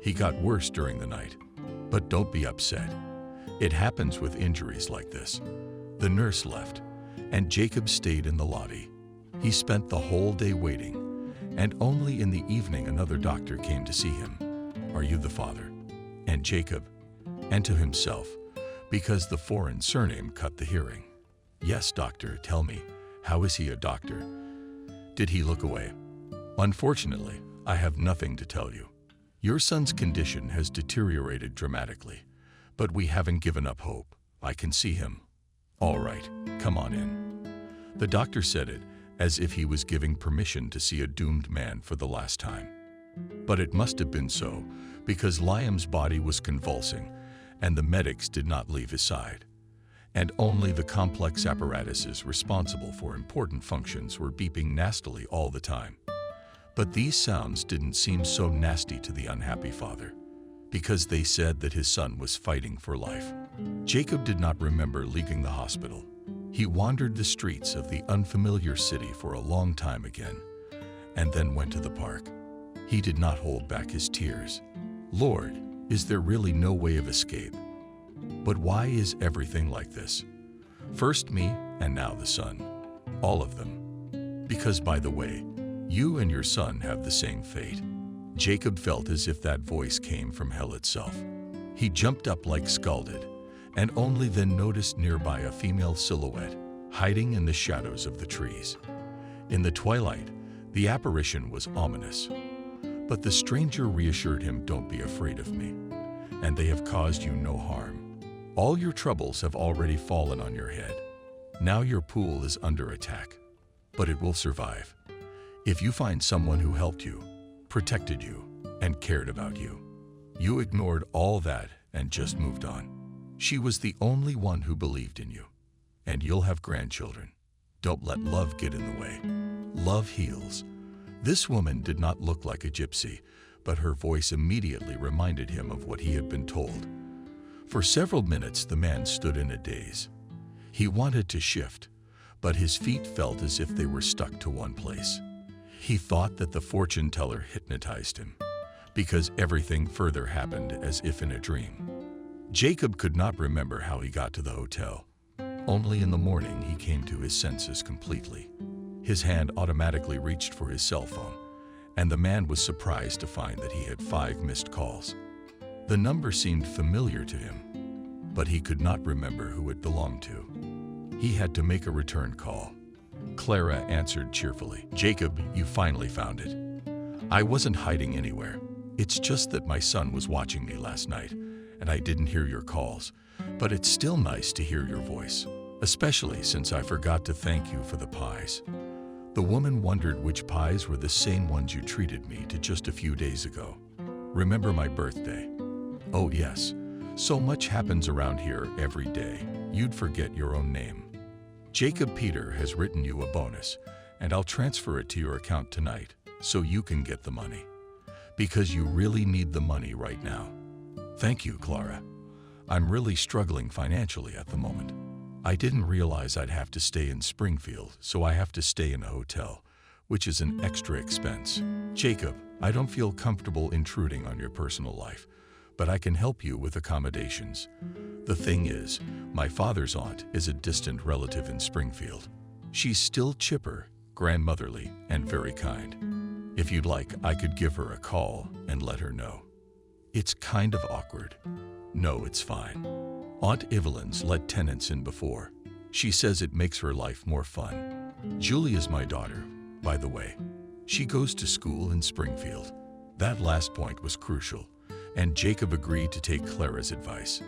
He got worse during the night. But don't be upset. It happens with injuries like this." The nurse left, and Jacob stayed in the lobby. He spent the whole day waiting, and only in the evening another doctor came to see him. "Are you the father?" And Jacob, and to himself, because the foreign surname cut the hearing. "Yes, doctor, tell me, how is he a doctor? Did he look away?" "Unfortunately, I have nothing to tell you. Your son's condition has deteriorated dramatically, but we haven't given up hope. I can see him." "All right, come on in." The doctor said it as if he was giving permission to see a doomed man for the last time. But it must have been so, because Liam's body was convulsing, and the medics did not leave his side. And only the complex apparatuses responsible for important functions were beeping nastily all the time. But these sounds didn't seem so nasty to the unhappy father, because they said that his son was fighting for life. Jacob did not remember leaving the hospital. He wandered the streets of the unfamiliar city for a long time again, and then went to the park. He did not hold back his tears. "Lord, is there really no way of escape? But why is everything like this? First me, and now the son. All of them. Because, by the way, you and your son have the same fate." Jacob felt as if that voice came from hell itself. He jumped up like scalded, and only then noticed nearby a female silhouette, hiding in the shadows of the trees. In the twilight, the apparition was ominous. But the stranger reassured him, "Don't be afraid of me, and they have caused you no harm. All your troubles have already fallen on your head. Now your pool is under attack, but it will survive. If you find someone who helped you, protected you, and cared about you. You ignored all that and just moved on. She was the only one who believed in you, and you'll have grandchildren. Don't let love get in the way. Love heals." This woman did not look like a gypsy, but her voice immediately reminded him of what he had been told. For several minutes, the man stood in a daze. He wanted to shift, but his feet felt as if they were stuck to one place. He thought that the fortune teller hypnotized him, because everything further happened as if in a dream. Jacob could not remember how he got to the hotel. Only in the morning he came to his senses completely. His hand automatically reached for his cell phone, and the man was surprised to find that he had 5 missed calls. The number seemed familiar to him, but he could not remember who it belonged to. He had to make a return call. Clara answered cheerfully. "Jacob, you finally found it. I wasn't hiding anywhere. It's just that my son was watching me last night, and I didn't hear your calls, but it's still nice to hear your voice, especially since I forgot to thank you for the pies." The woman wondered which pies were the same ones you treated me to just a few days ago. "Remember my birthday?" "Oh yes, so much happens around here every day, you'd forget your own name. Jacob Peter has written you a bonus, and I'll transfer it to your account tonight so you can get the money. Because you really need the money right now." "Thank you, Clara. I'm really struggling financially at the moment. I didn't realize I'd have to stay in Springfield, so I have to stay in a hotel, which is an extra expense. Jacob, I don't feel comfortable intruding on your personal life, but I can help you with accommodations. The thing is, my father's aunt is a distant relative in Springfield. She's still chipper, grandmotherly, and very kind. If you'd like, I could give her a call and let her know. It's kind of awkward. No, it's fine. Aunt Evelyn's let tenants in before. She says it makes her life more fun. Julia's my daughter, by the way. She goes to school in Springfield. That last point was crucial, and Jacob agreed to take Clara's advice.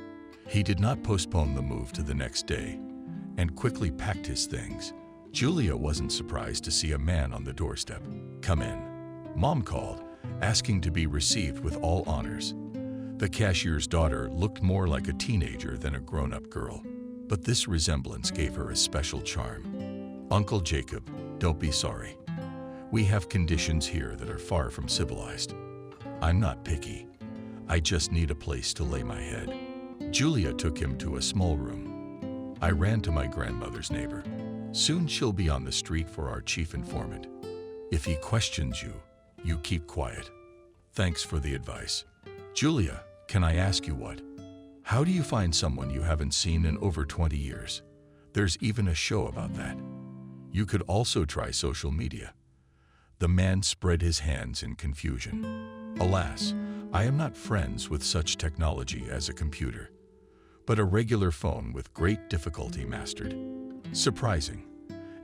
He did not postpone the move to the next day and quickly packed his things. Julia wasn't surprised to see a man on the doorstep. "Come in." Mom called, asking to be received with all honors. The cashier's daughter looked more like a teenager than a grown-up girl, but this resemblance gave her a special charm. "Uncle Jacob, don't be sorry. We have conditions here that are far from civilized. I'm not picky. I just need a place to lay my head." Julia took him to a small room. I ran to my grandmother's neighbor. "Soon she'll be on the street for our chief informant. If he questions you, you keep quiet. Thanks for the advice." "Julia, can I ask you what? How do you find someone you haven't seen in over 20 years? There's even a show about that. You could also try social media." The man spread his hands in confusion. "Alas, I am not friends with such technology as a computer, but a regular phone with great difficulty mastered." "Surprising.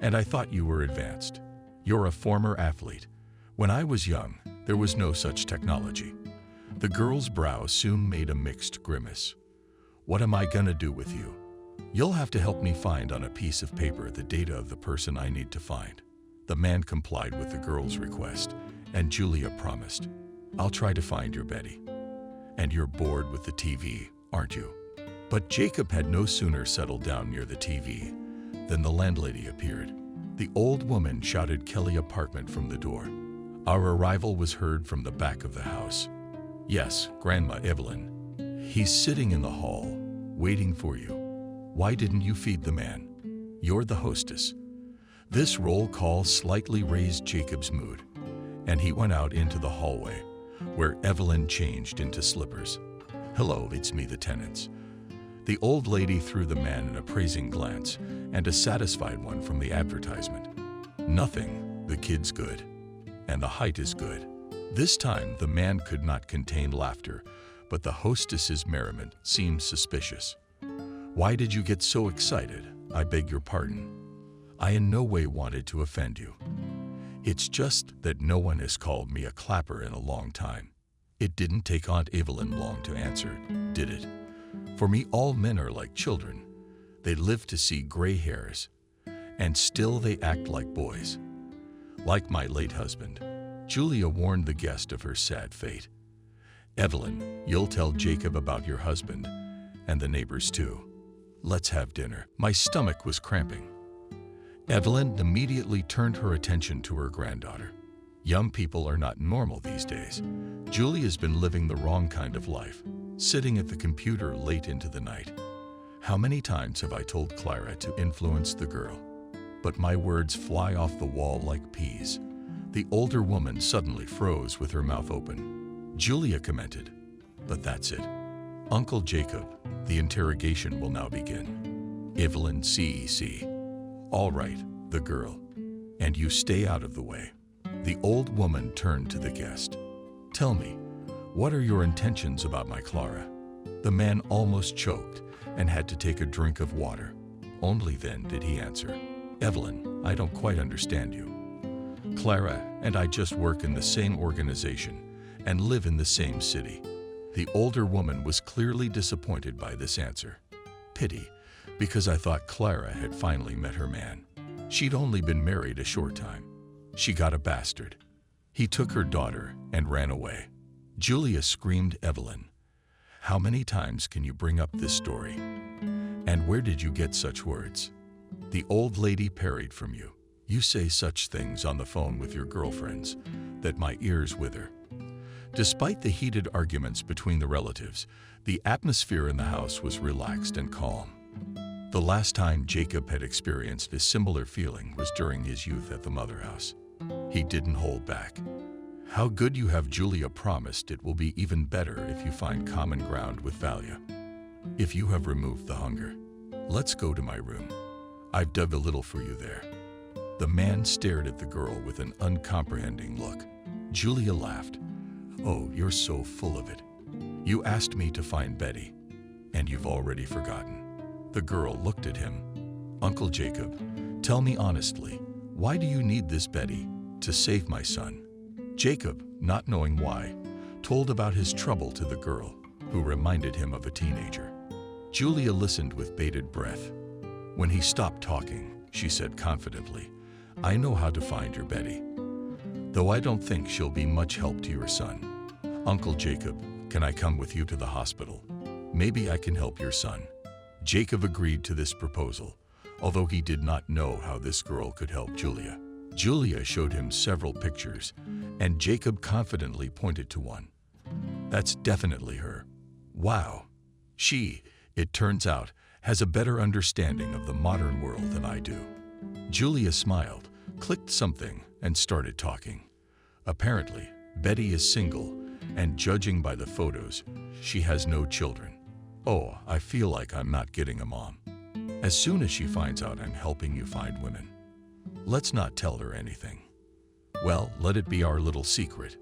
And I thought you were advanced. You're a former athlete. When I was young, there was no such technology." The girl's brow soon made a mixed grimace. "What am I gonna do with you? You'll have to help me find on a piece of paper the data of the person I need to find." The man complied with the girl's request, and Julia promised, "I'll try to find your Betty. And you're bored with the TV, aren't you?" But Jacob had no sooner settled down near the TV than the landlady appeared. The old woman shouted Kelly apartment from the door. Our arrival was heard from the back of the house. "Yes, Grandma Evelyn. He's sitting in the hall, waiting for you. Why didn't you feed the man? You're the hostess." This roll call slightly raised Jacob's mood, and he went out into the hallway, where Evelyn changed into slippers. "Hello, it's me, the tenants." The old lady threw the man an appraising glance and a satisfied one from the advertisement. "Nothing, the kid's good. And the height is good." This time the man could not contain laughter, but the hostess's merriment seemed suspicious. "Why did you get so excited? I beg your pardon. I in no way wanted to offend you. It's just that no one has called me a clapper in a long time." It didn't take Aunt Evelyn long to answer, did it? "For me, all men are like children. They live to see gray hairs, and still they act like boys. Like my late husband." Julia warned the guest of her sad fate. "Evelyn, you'll tell Jacob about your husband, and the neighbors too. Let's have dinner." My stomach was cramping. Evelyn immediately turned her attention to her granddaughter. Young people are not normal these days. Julia's been living the wrong kind of life, sitting at the computer late into the night. How many times have I told Clara to influence the girl? But my words fly off the wall like peas. The older woman suddenly froze with her mouth open. Julia commented, "But that's it. Uncle Jacob, the interrogation will now begin." Evelyn CEC. "All right, the girl. And you stay out of the way." The old woman turned to the guest. "Tell me, what are your intentions about my Clara?" The man almost choked and had to take a drink of water. Only then did he answer, "Evelyn, I don't quite understand you. Clara and I just work in the same organization and live in the same city." The older woman was clearly disappointed by this answer. "Pity, because I thought Clara had finally met her man. She'd only been married a short time. She got a bastard. He took her daughter and ran away." Julia screamed, "Evelyn, how many times can you bring up this story? And where did you get such words?" The old lady parried from you. "You say such things on the phone with your girlfriends that my ears wither. Despite the heated arguments between the relatives, the atmosphere in the house was relaxed and calm. The last time Jacob had experienced a similar feeling was during his youth at the mother house. He didn't hold back. "How good you have Julia promised it will be even better if you find common ground with Valia. If you have removed the hunger, let's go to my room. I've dug a little for you there." The man stared at the girl with an uncomprehending look. Julia laughed. "Oh, you're so full of it. You asked me to find Betty, and you've already forgotten." The girl looked at him. "Uncle Jacob, tell me honestly, why do you need this Betty? To save my son?" Jacob, not knowing why, told about his trouble to the girl, who reminded him of a teenager. Julia listened with bated breath. When he stopped talking, she said confidently, "I know how to find your Betty, though I don't think she'll be much help to your son. Uncle Jacob, can I come with you to the hospital? Maybe I can help your son." Jacob agreed to this proposal, although he did not know how this girl could help Julia. Julia showed him several pictures, and Jacob confidently pointed to one. "That's definitely her. Wow. She, it turns out, has a better understanding of the modern world than I do." Julia smiled, clicked something, and started talking. Apparently, Betty is single, and judging by the photos, she has no children. "Oh, I feel like I'm not getting a mom. As soon as she finds out I'm helping you find women, let's not tell her anything." "Well, let it be our little secret."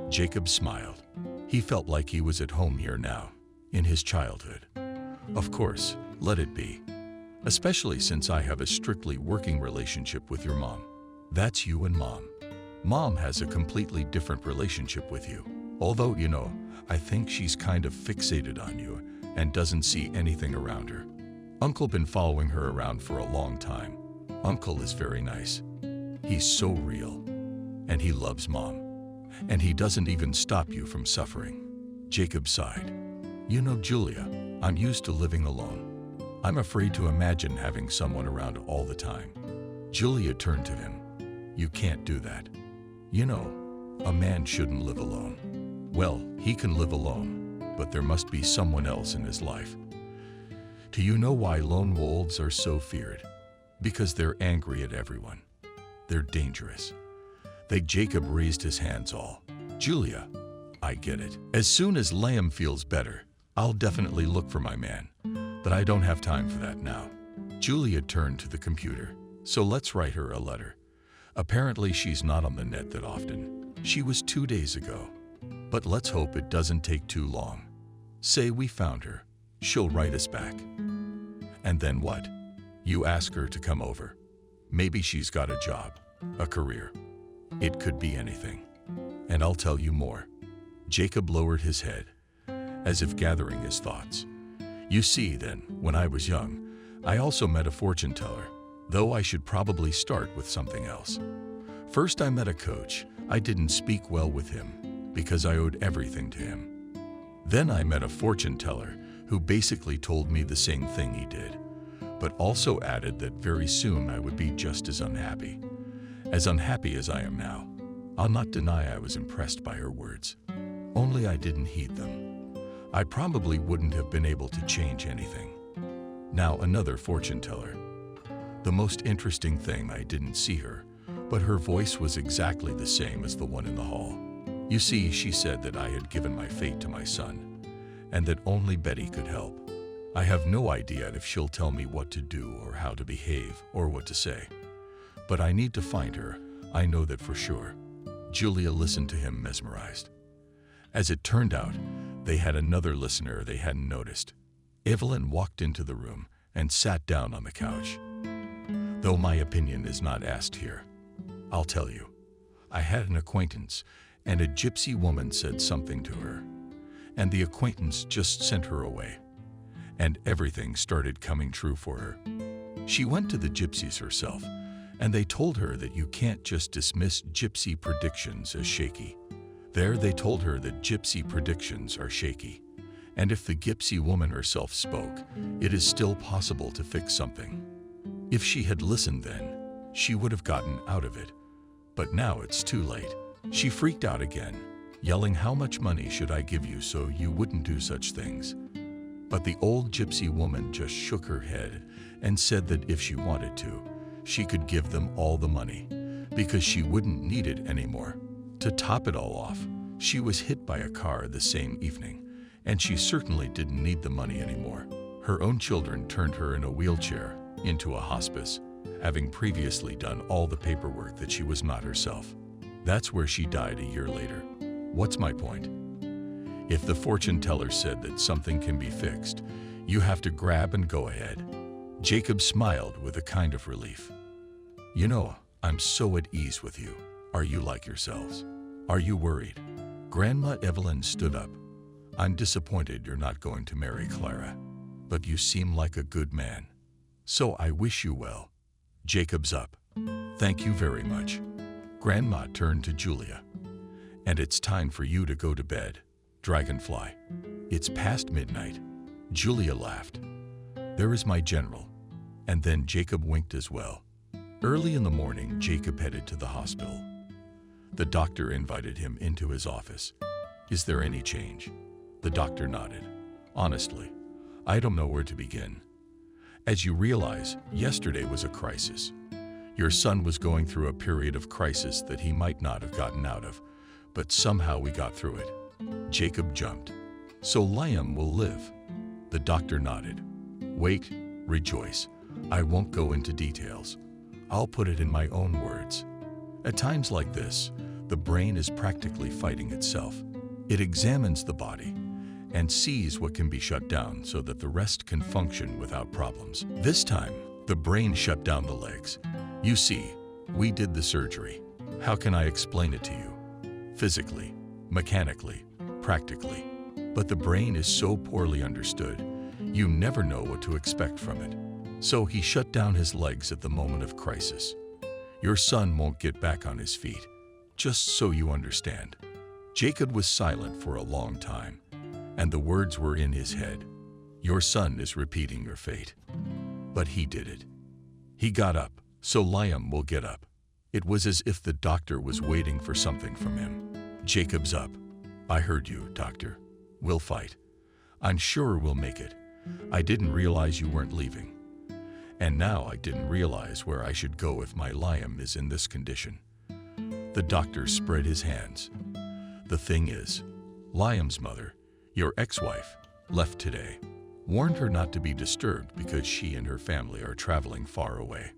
Jacob smiled. He felt like he was at home here now, in his childhood. "Of course, let it be. Especially since I have a strictly working relationship with your mom. That's you and Mom. Mom has a completely different relationship with you. Although, I think she's kind of fixated on you and doesn't see anything around her. Uncle been following her around for a long time. Uncle is very nice. He's so real. And he loves Mom. And he doesn't even stop you from suffering." Jacob sighed. "Julia, I'm used to living alone. I'm afraid to imagine having someone around all the time." Julia turned to him. "You can't do that. A man shouldn't live alone. Well, he can live alone, but there must be someone else in his life. Do you know why lone wolves are so feared? Because they're angry at everyone. They're dangerous." Jacob raised his hands all. "Julia, I get it. As soon as Liam feels better, I'll definitely look for my man. But I don't have time for that now." Julia turned to the computer. "So let's write her a letter. Apparently she's not on the net that often. She was 2 days ago. But let's hope it doesn't take too long. Say we found her. She'll write us back. And then what? You ask her to come over. Maybe she's got a job, a career. It could be anything. And I'll tell you more." Jacob lowered his head, as if gathering his thoughts. "You see, then, when I was young, I also met a fortune teller, though I should probably start with something else. First I met a coach. I didn't speak well with him, because I owed everything to him. Then I met a fortune teller who basically told me the same thing he did, but also added that very soon I would be just as unhappy as I am now. I'll not deny I was impressed by her words. Only I didn't heed them. I probably wouldn't have been able to change anything. Now another fortune teller. The most interesting thing, I didn't see her, but her voice was exactly the same as the one in the hall. You see, she said that I had given my fate to my son, and that only Betty could help. I have no idea if she'll tell me what to do or how to behave or what to say. But I need to find her, I know that for sure." Julia listened to him mesmerized. As it turned out, they had another listener they hadn't noticed. Evelyn walked into the room and sat down on the couch. "Though my opinion is not asked here, I'll tell you. I had an acquaintance, and a gypsy woman said something to her, and the acquaintance just sent her away. And everything started coming true for her. She went to the gypsies herself, and they told her that you can't just dismiss gypsy predictions as shaky. There they told her that gypsy predictions are shaky, and if the gypsy woman herself spoke, it is still possible to fix something. If she had listened then, she would have gotten out of it. But now it's too late." She freaked out again. yelling, "How much money should I give you so you wouldn't do such things?" But the old gypsy woman just shook her head and said that if she wanted to, she could give them all the money, because she wouldn't need it anymore. To top it all off, she was hit by a car the same evening, and she certainly didn't need the money anymore. Her own children turned her in a wheelchair into a hospice, having previously done all the paperwork that she was not herself. That's where she died a year later. What's my point? If the fortune teller said that something can be fixed, you have to grab and go ahead. Jacob smiled with a kind of relief. You know, I'm so at ease with you. Are you like yourselves? Are you worried? Grandma Evelyn stood up. I'm disappointed you're not going to marry Clara, but you seem like a good man. So I wish you well. Jacob's up. Thank you very much. Grandma turned to Julia. And it's time for you to go to bed, Dragonfly. It's past midnight. Julia laughed. There is my general. And then Jacob winked as well. Early in the morning, Jacob headed to the hospital. The doctor invited him into his office. Is there any change? The doctor nodded. Honestly, I don't know where to begin. As you realize, yesterday was a crisis. Your son was going through a period of crisis that he might not have gotten out of, but somehow we got through it. Jacob jumped. So Liam will live. The doctor nodded. Wait, rejoice. I won't go into details. I'll put it in my own words. At times like this, the brain is practically fighting itself. It examines the body and sees what can be shut down so that the rest can function without problems. This time, the brain shut down the legs. You see, we did the surgery. How can I explain it to you? Physically, mechanically, practically. But the brain is so poorly understood, you never know what to expect from it. So he shut down his legs at the moment of crisis. Your son won't get back on his feet, just so you understand. Jacob was silent for a long time, and the words were in his head. Your son is repeating your fate. But he did it. He got up, so Liam will get up. It was as if the doctor was waiting for something from him. Jacob's up. I heard you, doctor. We'll fight. I'm sure we'll make it. I didn't realize you weren't leaving. And now I didn't realize where I should go if my Liam is in this condition. The doctor spread his hands. The thing is, Liam's mother, your ex-wife, left today. Warned her not to be disturbed because she and her family are traveling far away.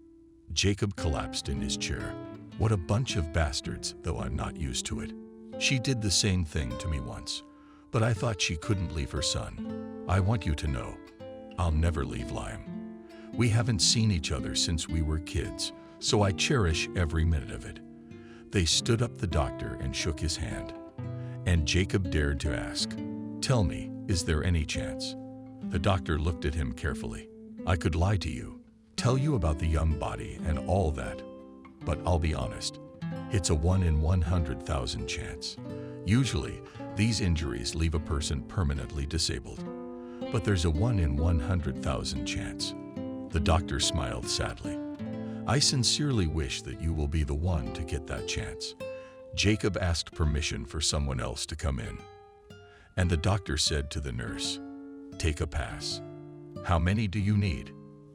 Jacob collapsed in his chair. What a bunch of bastards, though I'm not used to it. She did the same thing to me once, but I thought she couldn't leave her son. I want you to know, I'll never leave Liam. We haven't seen each other since we were kids, so I cherish every minute of it. They stood up the doctor and shook his hand. And Jacob dared to ask, tell me, is there any chance? The doctor looked at him carefully. I could lie to you, tell you about the young body and all that, but I'll be honest, it's a 1 in 100,000 chance. Usually, these injuries leave a person permanently disabled, but there's a 1 in 100,000 chance. The doctor smiled sadly. I sincerely wish that you will be the one to get that chance. Jacob asked permission for someone else to come in. And the doctor said to the nurse, take a pass. How many do you need?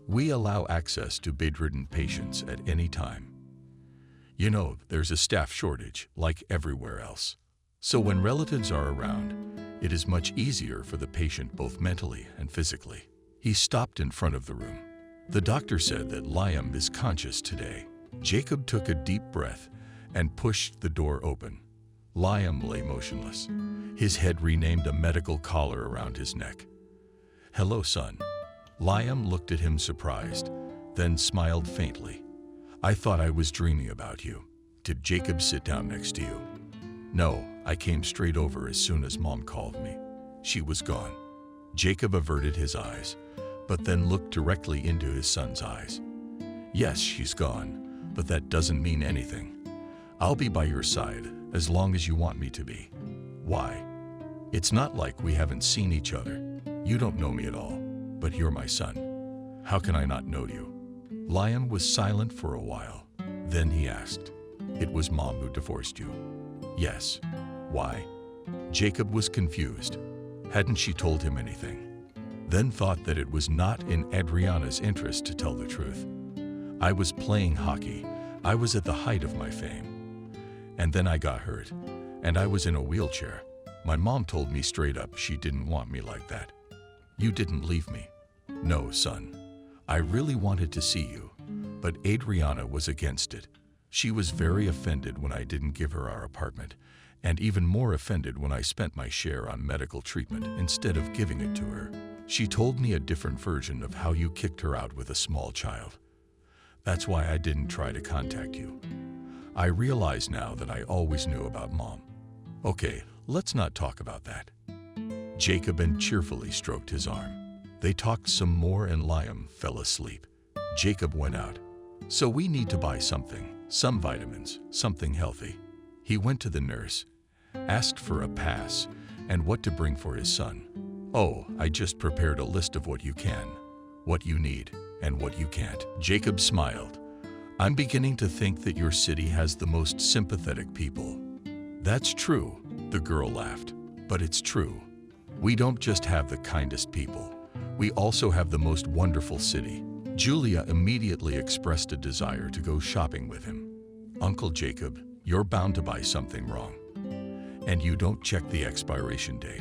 We allow access to bedridden patients at any time. You know, there's a staff shortage, like everywhere else. So when relatives are around, it is much easier for the patient both mentally and physically. He stopped in front of the room. The doctor said that Liam is conscious today. Jacob took a deep breath and pushed the door open. Liam lay motionless. His head renamed a medical collar around his neck. Hello, son. Liam looked at him surprised, then smiled faintly. I thought I was dreaming about you. Did Jacob sit down next to you? No, I came straight over as soon as Mom called me. She was gone. Jacob averted his eyes, but then looked directly into his son's eyes. Yes, she's gone, but that doesn't mean anything. I'll be by your side as long as you want me to be. Why? It's not like we haven't seen each other. You don't know me at all, but you're my son. How can I not know you? Liam was silent for a while. Then he asked, it was Mom who divorced you? Yes. Why? Jacob was confused. Hadn't she told him anything? Then thought that it was not in Adriana's interest to tell the truth. I was playing hockey. I was at the height of my fame. And then I got hurt, and I was in a wheelchair. My mom told me straight up she didn't want me like that. You didn't leave me. No, son. I really wanted to see you, but Adriana was against it. She was very offended when I didn't give her our apartment, and even more offended when I spent my share on medical treatment instead of giving it to her. She told me a different version of how you kicked her out with a small child. That's why I didn't try to contact you. I realize now that I always knew about Mom. Okay, let's not talk about that. Jacob cheerfully stroked his arm. They talked some more and Liam fell asleep. Jacob went out. So we need to buy something, some vitamins, something healthy. He went to the nurse, asked for a pass, and what to bring for his son. Oh, I just prepared a list of what you can, what you need, and what you can't. Jacob smiled. I'm beginning to think that your city has the most sympathetic people. That's true, the girl laughed. But it's true. We don't just have the kindest people. We also have the most wonderful city. Julia immediately expressed a desire to go shopping with him. Uncle Jacob, you're bound to buy something wrong. And you don't check the expiration date.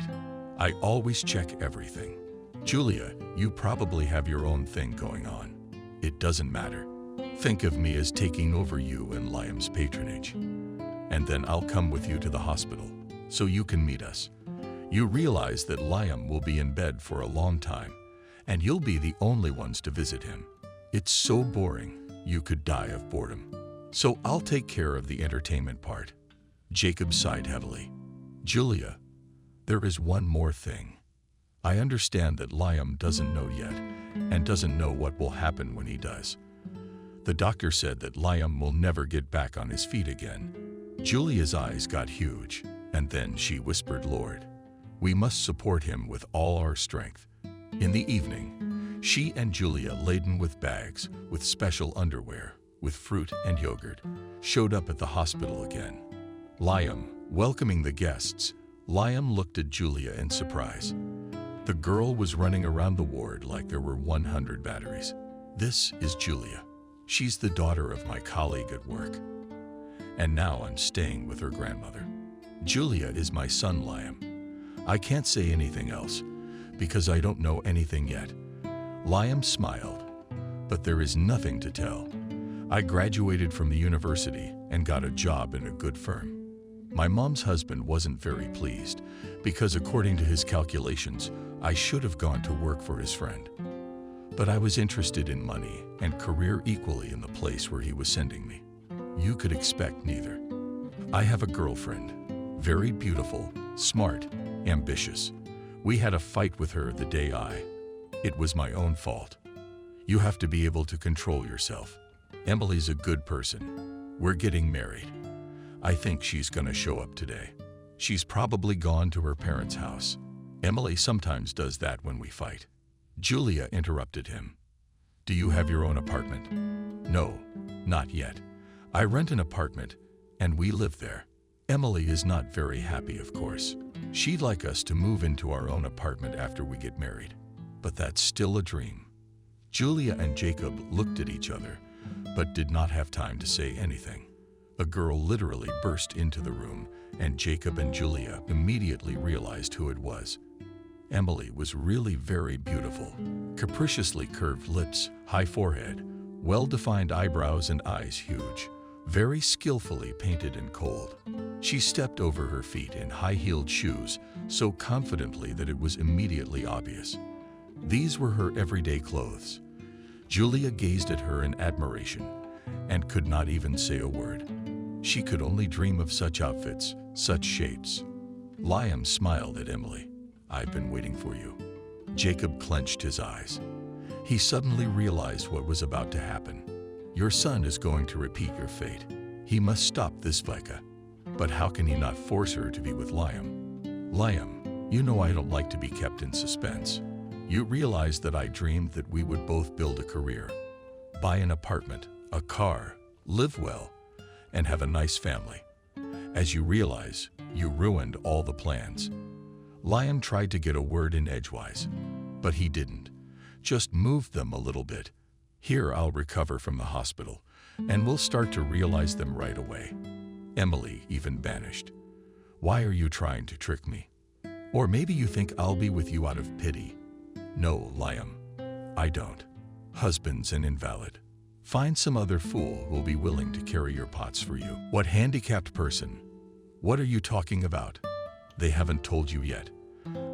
I always check everything. Julia, you probably have your own thing going on. It doesn't matter. Think of me as taking over you and Liam's patronage. And then I'll come with you to the hospital, so you can meet us. You realize that Liam will be in bed for a long time, and you'll be the only ones to visit him. It's so boring, you could die of boredom. So I'll take care of the entertainment part. Jacob sighed heavily. Julia, there is one more thing. I understand that Liam doesn't know yet, and doesn't know what will happen when he does. The doctor said that Liam will never get back on his feet again. Julia's eyes got huge, and then she whispered, Lord, we must support him with all our strength. In the evening, she and Julia, laden with bags, with special underwear, with fruit and yogurt, showed up at the hospital again. Liam, welcoming the guests, Liam looked at Julia in surprise. The girl was running around the ward like there were 100 batteries. This is Julia. She's the daughter of my colleague at work. And now I'm staying with her grandmother. Julia is my son, Liam. I can't say anything else, because I don't know anything yet. Liam smiled, but there is nothing to tell. I graduated from the university and got a job in a good firm. My mom's husband wasn't very pleased, because according to his calculations, I should have gone to work for his friend. But I was interested in money and career equally in the place where he was sending me. You could expect neither. I have a girlfriend, very beautiful, smart, ambitious. We had a fight with her the day It was my own fault. You have to be able to control yourself. Emily's a good person. We're getting married. I think she's gonna show up today. She's probably gone to her parents' house. Emily sometimes does that when we fight. Julia interrupted him. Do you have your own apartment? No, not yet. I rent an apartment, and we live there. Emily is not very happy, of course. She'd like us to move into our own apartment after we get married. But that's still a dream. Julia and Jacob looked at each other, but did not have time to say anything. A girl literally burst into the room, and Jacob and Julia immediately realized who it was. Emily was really very beautiful. Capriciously curved lips, high forehead, well-defined eyebrows and eyes huge. Very skillfully painted and cold. She stepped over her feet in high-heeled shoes so confidently that it was immediately obvious. These were her everyday clothes. Julia gazed at her in admiration and could not even say a word. She could only dream of such outfits, such shapes. Liam smiled at Emily. I've been waiting for you. Jacob clenched his eyes. He suddenly realized what was about to happen. Your son is going to repeat your fate. He must stop this Vika. But how can he not force her to be with Liam? Liam, you know I don't like to be kept in suspense. You realize that I dreamed that we would both build a career, buy an apartment, a car, live well, and have a nice family. As you realize, You ruined all the plans. Liam tried to get a word in edgewise, but he didn't. Just moved them a little bit. Here, I'll recover from the hospital, and we'll start to realize them right away. Emily even banished. Why are you trying to trick me? Or maybe you think I'll be with you out of pity. No, Liam, I don't. Husband's an invalid. Find some other fool who'll be willing to carry your pots for you. What handicapped person? What are you talking about? They haven't told you yet.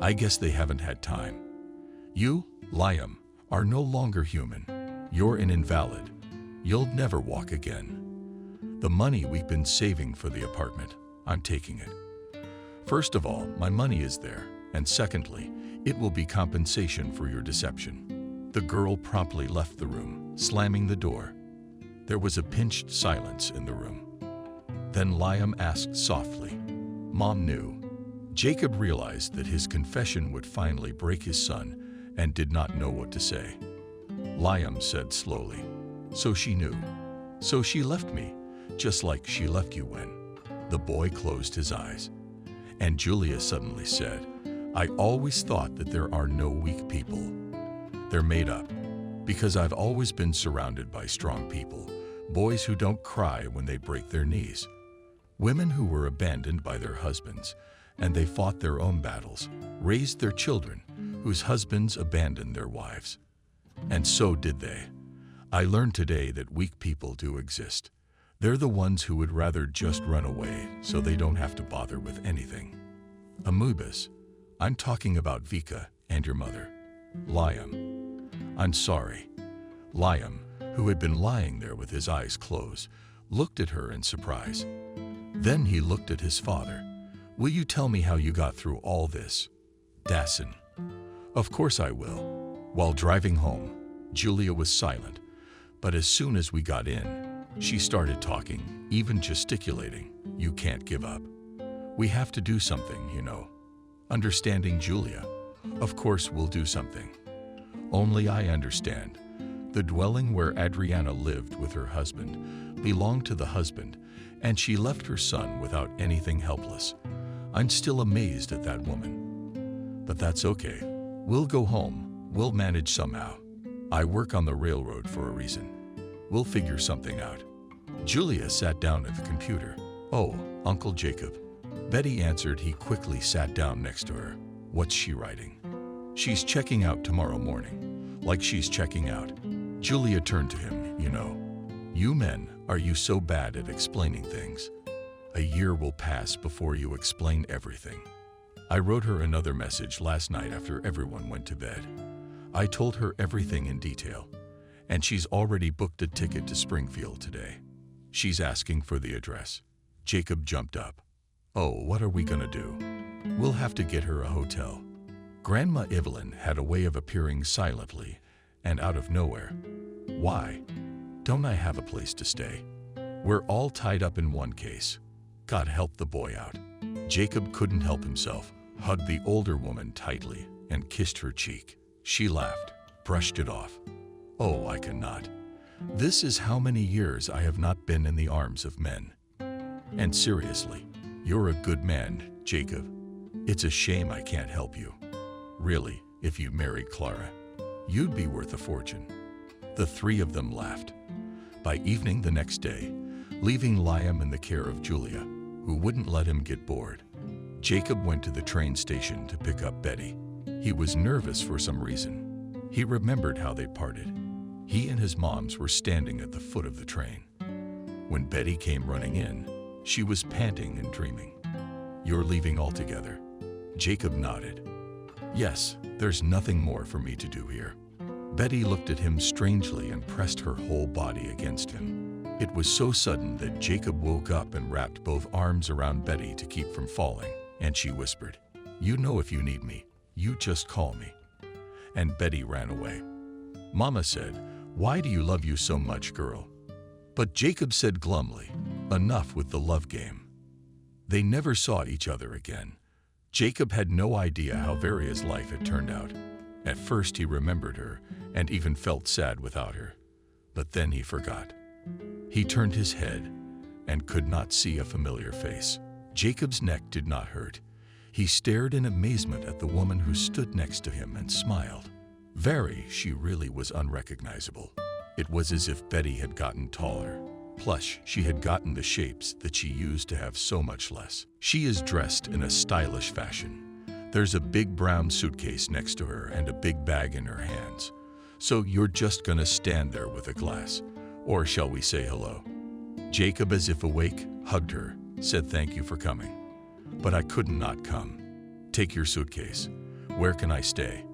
I guess they haven't had time. You, Liam, are no longer human. You're an invalid. You'll never walk again. The money we've been saving for the apartment, I'm taking it. First of all, my money is there, and secondly, it will be compensation for your deception. The girl promptly left the room, slamming the door. There was a pinched silence in the room. Then Liam asked softly, Mom knew. Jacob realized that his confession would finally break his son and did not know what to say. Liam said slowly, So she knew. So she left me, just like she left you when. The boy closed his eyes. And Julia suddenly said, I always thought that there are no weak people. They're made up, because I've always been surrounded by strong people, boys who don't cry when they break their knees, women who were abandoned by their husbands, and they fought their own battles, raised their children, whose husbands abandoned their wives. And so did they. I learned today that weak people do exist. They're the ones who would rather just run away so they don't have to bother with anything. Amoebas. I'm talking about Vika and your mother. Liam. I'm sorry. Liam, who had been lying there with his eyes closed, looked at her in surprise. Then he looked at his father. Will you tell me how you got through all this? Dassen. Of course I will. While driving home, Julia was silent, but as soon as we got in, she started talking, even gesticulating. You can't give up. We have to do something, you know. Understanding Julia. Of course we'll do something. Only I understand. The dwelling where Adriana lived with her husband belonged to the husband, and she left her son without anything helpless. I'm still amazed at that woman. But that's okay. We'll go home. We'll manage somehow. I work on the railroad for a reason. We'll figure something out. Julia sat down at the computer. Oh, Uncle Jacob. Betty answered. He quickly sat down next to her. What's she writing? She's checking out tomorrow morning. Like she's checking out. Julia turned to him. You know, you men, are you so bad at explaining things? A year will pass before you explain everything. I wrote her another message last night after everyone went to bed. I told her everything in detail, and she's already booked a ticket to Springfield today. She's asking for the address. Jacob jumped up. Oh, what are we gonna do? We'll have to get her a hotel. Grandma Evelyn had a way of appearing silently and out of nowhere. Why? Don't I have a place to stay? We're all tied up in one case. God help the boy out. Jacob couldn't help himself, hugged the older woman tightly, and kissed her cheek. She laughed, brushed it off. Oh, I cannot. This is how many years I have not been in the arms of men. And seriously, you're a good man, Jacob. It's a shame I can't help you. Really, if you married Clara, you'd be worth a fortune. The three of them laughed. By evening the next day, leaving Liam in the care of Julia, who wouldn't let him get bored, Jacob went to the train station to pick up Betty. He was nervous for some reason. He remembered how they parted. He and his moms were standing at the foot of the train. When Betty came running in, she was panting and dreaming. You're leaving altogether? Jacob nodded. Yes, there's nothing more for me to do here. Betty looked at him strangely and pressed her whole body against him. It was so sudden that Jacob woke up and wrapped both arms around Betty to keep from falling, and she whispered, You know if you need me, you just call me. And Betty ran away. Mama said, Why do you love you so much, girl? But Jacob said glumly, Enough with the love game. They never saw each other again. Jacob had no idea how Varia's life had turned out. At first he remembered her and even felt sad without her. But then he forgot. He turned his head and could not see a familiar face. Jacob's neck did not hurt. He stared in amazement at the woman who stood next to him and smiled. She really was unrecognizable. It was as if Betty had gotten taller. Plus, she had gotten the shapes that she used to have so much less. She is dressed in a stylish fashion. There's a big brown suitcase next to her and a big bag in her hands. So you're just gonna stand there with a glass, or shall we say hello? Jacob, as if awake, hugged her, said thank you for coming. But I could not come. Take your suitcase. Where can I stay?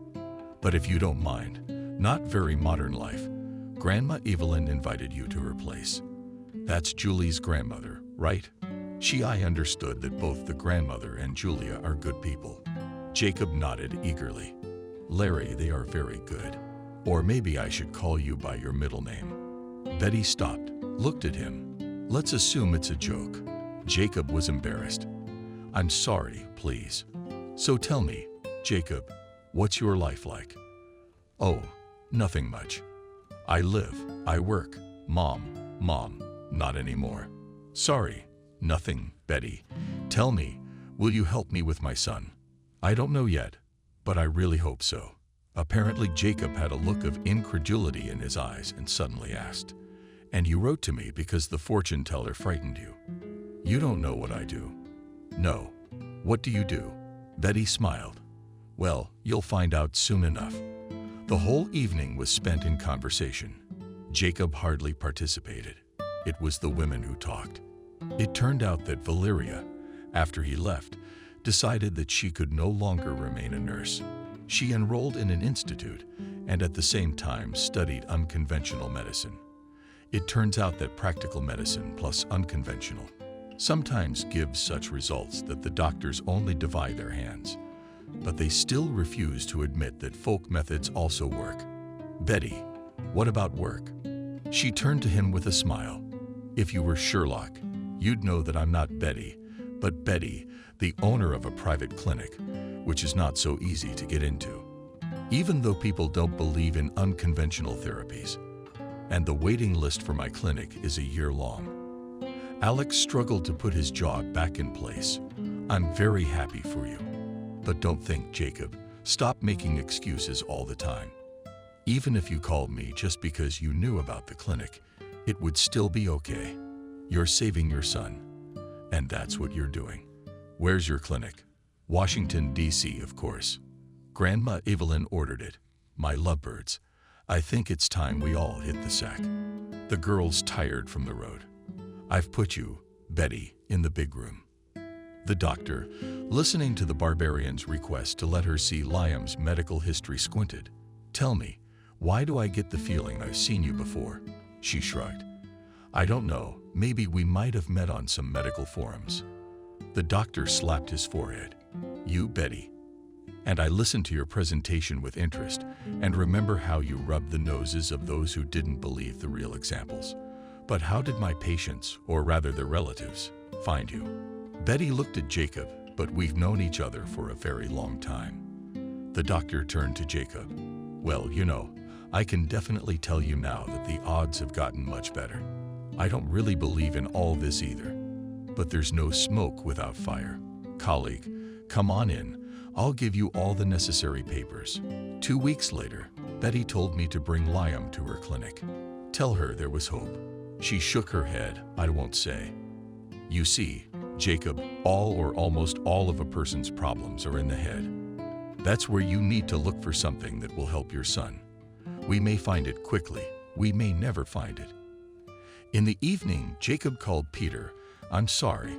But if you don't mind, not very modern life. Grandma Evelyn invited you to her place. That's Julie's grandmother, right? I understood that both the grandmother and Julia are good people. Jacob nodded eagerly. Larry, they are very good. Or maybe I should call you by your middle name. Betty stopped, looked at him. Let's assume it's a joke. Jacob was embarrassed. I'm sorry, please. So tell me, Jacob, what's your life like? Oh, nothing much. I live, I work. Mom, not anymore. Sorry, nothing, Betty. Tell me, will you help me with my son? I don't know yet, but I really hope so. Apparently Jacob had a look of incredulity in his eyes and suddenly asked, and you wrote to me because the fortune teller frightened you. You don't know what I do. No. What do you do? Betty smiled. Well, you'll find out soon enough. The whole evening was spent in conversation. Jacob hardly participated. It was the women who talked. It turned out that Valeria, after he left, decided that she could no longer remain a nurse. She enrolled in an institute and at the same time studied unconventional medicine. It turns out that practical medicine plus unconventional sometimes gives such results that the doctors only divide their hands, but they still refuse to admit that folk methods also work. Betty, what about work? She turned to him with a smile. If you were Sherlock, you'd know that I'm not Betty, but Betty, the owner of a private clinic, which is not so easy to get into. Even though people don't believe in unconventional therapies, and the waiting list for my clinic is a year long. Alex struggled to put his jaw back in place. I'm very happy for you. But don't think, Jacob. Stop making excuses all the time. Even if you called me just because you knew about the clinic, it would still be okay. You're saving your son. And that's what you're doing. Where's your clinic? Washington, D.C., of course. Grandma Evelyn ordered it. My lovebirds, I think it's time we all hit the sack. The girl's tired from the road. I've put you, Betty, in the big room. The doctor, listening to the barbarian's request to let her see Liam's medical history, squinted. Tell me, why do I get the feeling I've seen you before? She shrugged. I don't know, maybe we might have met on some medical forums. The doctor slapped his forehead. You, Betty. And I listened to your presentation with interest and remember how you rubbed the noses of those who didn't believe the real examples. But how did my patients, or rather their relatives, find you? Betty looked at Jacob, but we've known each other for a very long time. The doctor turned to Jacob. Well, you know, I can definitely tell you now that the odds have gotten much better. I don't really believe in all this either. But there's no smoke without fire. Colleague, come on in. I'll give you all the necessary papers. 2 weeks later, Betty told me to bring Liam to her clinic. Tell her there was hope. She shook her head. I won't say. You see, Jacob, all or almost all of a person's problems are in the head. That's where you need to look for something that will help your son. We may find it quickly. We may never find it. In the evening, Jacob called Peter. I'm sorry.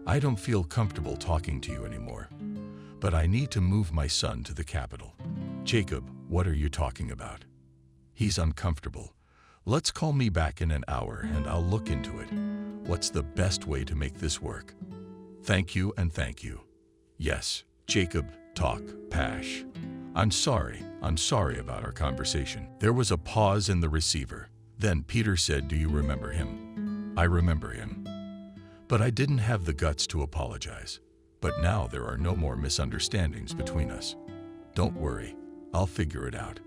I don't feel comfortable talking to you anymore. But I need to move my son to the capital. Jacob, what are you talking about? He's uncomfortable. Let's call me back in an hour and I'll look into it. What's the best way to make this work? Thank you and thank you. Yes, Jacob, talk, Pash. I'm sorry about our conversation. There was a pause in the receiver. Then Peter said, do you remember him? I remember him. But I didn't have the guts to apologize. But now there are no more misunderstandings between us. Don't worry, I'll figure it out.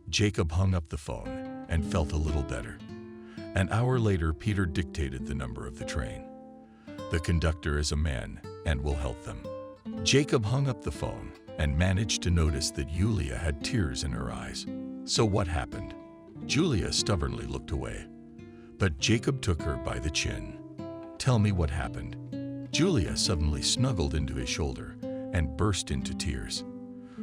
Jacob hung up the phone and felt a little better. An hour later, Peter dictated the number of the train. The conductor is a man and will help them. Jacob hung up the phone and managed to notice that Julia had tears in her eyes. So what happened? Julia stubbornly looked away, but Jacob took her by the chin. Tell me what happened. Julia suddenly snuggled into his shoulder and burst into tears.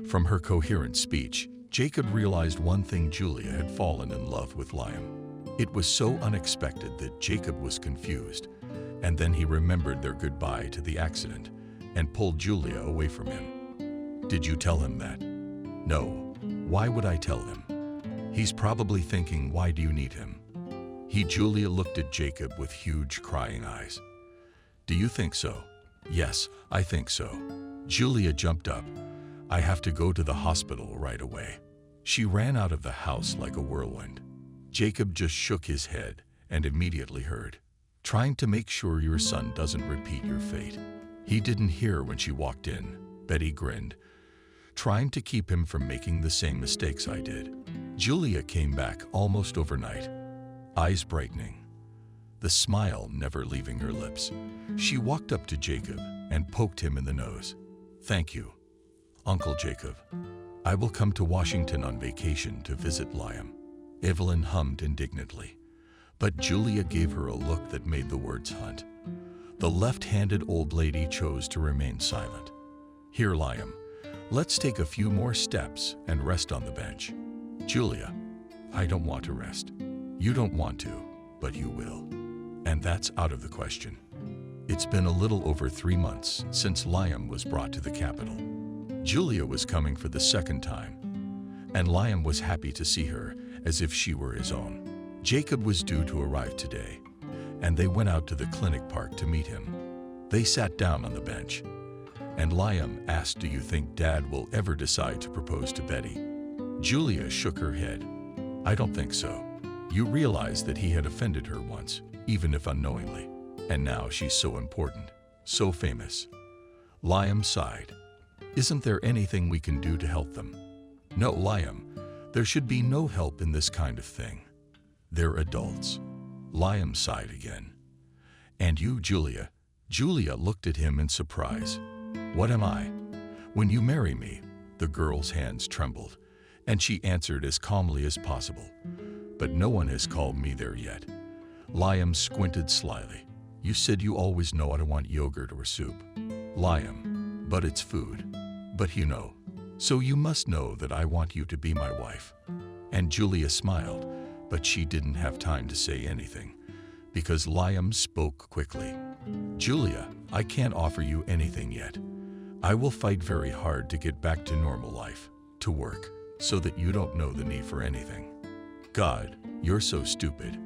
From her coherent speech, Jacob realized one thing: Julia had fallen in love with Liam. It was so unexpected that Jacob was confused, and then he remembered their goodbye to the accident and pulled Julia away from him. Did you tell him that? No. Why would I tell him? He's probably thinking, why do you need him? Julia looked at Jacob with huge crying eyes. Do you think so? Yes, I think so. Julia jumped up. I have to go to the hospital right away. She ran out of the house like a whirlwind. Jacob just shook his head and immediately heard, trying to make sure your son doesn't repeat your fate. He didn't hear when she walked in. Betty grinned, trying to keep him from making the same mistakes I did. Julia came back almost overnight, eyes brightening, the smile never leaving her lips. She walked up to Jacob and poked him in the nose. Thank you, Uncle Jacob. I will come to Washington on vacation to visit Liam. Evelyn hummed indignantly, but Julia gave her a look that made the words haunt. The left-handed old lady chose to remain silent. Here, Liam, let's take a few more steps and rest on the bench. Julia, I don't want to rest. You don't want to, but you will. And that's out of the question. It's been a little over 3 months since Liam was brought to the capital. Julia was coming for the second time, and Liam was happy to see her as if she were his own. Jacob was due to arrive today, and they went out to the clinic park to meet him. They sat down on the bench, and Liam asked, do you think Dad will ever decide to propose to Betty? Julia shook her head. I don't think so. You realize that he had offended her once, even if unknowingly, and now she's so important, so famous. Liam sighed. Isn't there anything we can do to help them? No, Liam, there should be no help in this kind of thing. They're adults. Liam sighed again. And you, Julia? Julia looked at him in surprise. What am I? When you marry me, the girl's hands trembled, and she answered as calmly as possible. But no one has called me there yet. Liam squinted slyly. You said you always know I don't want yogurt or soup. Liam, but it's food. But you know. So you must know that I want you to be my wife. And Julia smiled, but she didn't have time to say anything, because Liam spoke quickly. Julia, I can't offer you anything yet. I will fight very hard to get back to normal life, to work, so that you don't know the need for anything. God, you're so stupid.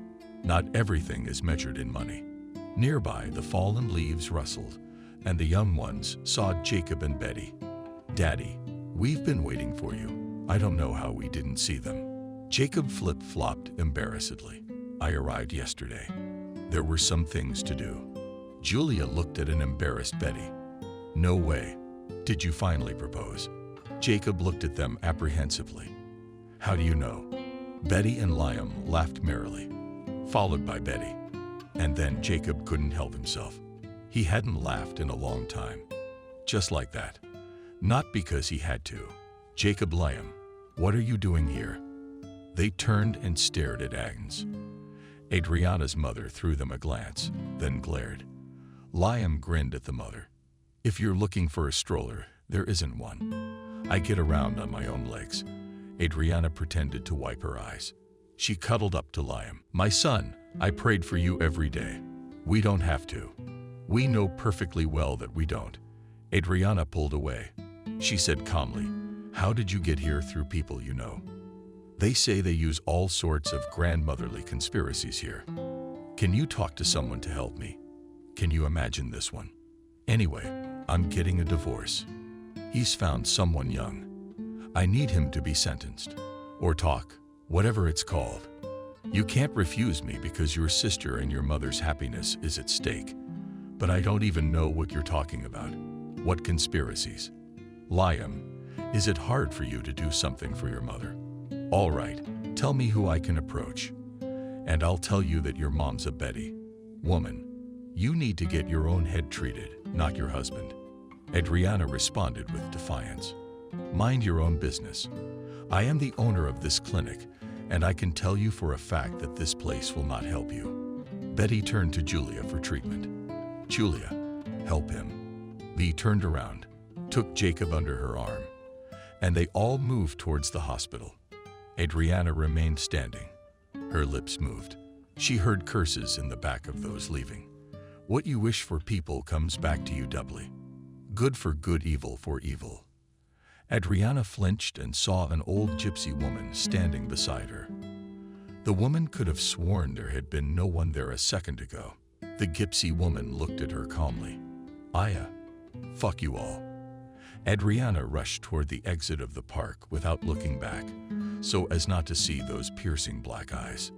Not everything is measured in money. Nearby, the fallen leaves rustled, and the young ones saw Jacob and Betty. Daddy, we've been waiting for you. I don't know how we didn't see them. Jacob flip-flopped embarrassedly. I arrived yesterday. There were some things to do. Julia looked at an embarrassed Betty. No way. Did you finally propose? Jacob looked at them apprehensively. How do you know? Betty and Liam laughed merrily, followed by Betty. And then Jacob couldn't help himself. He hadn't laughed in a long time. Just like that. Not because he had to. Jacob, Liam, what are you doing here? They turned and stared at Agnes. Adriana's mother threw them a glance, then glared. Liam grinned at the mother. If you're looking for a stroller, there isn't one. I get around on my own legs. Adriana pretended to wipe her eyes. She cuddled up to Liam. My son, I prayed for you every day. We don't have to. We know perfectly well that we don't. Adriana pulled away. She said calmly, how did you get here through people you know? They say they use all sorts of grandmotherly conspiracies here. Can you talk to someone to help me? Can you imagine this one? Anyway, I'm getting a divorce. He's found someone young. I need him to be sentenced. Or talk, whatever it's called. You can't refuse me because your sister and your mother's happiness is at stake. But I don't even know what you're talking about. What conspiracies? Liam, is it hard for you to do something for your mother? All right, tell me who I can approach. And I'll tell you that your mom's a Betty. Woman. You need to get your own head treated, not your husband. Adriana responded with defiance. Mind your own business. I am the owner of this clinic, and I can tell you for a fact that this place will not help you. Betty turned to Julia for treatment. Julia, help him. Bea turned around, took Jacob under her arm, and they all moved towards the hospital. Adriana remained standing. Her lips moved. She heard curses in the back of those leaving. What you wish for people comes back to you doubly. Good for good, evil for evil. Adriana flinched and saw an old gypsy woman standing beside her. The woman could have sworn there had been no one there a second ago. The gypsy woman looked at her calmly. Aya, fuck you all. Adriana rushed toward the exit of the park without looking back, so as not to see those piercing black eyes.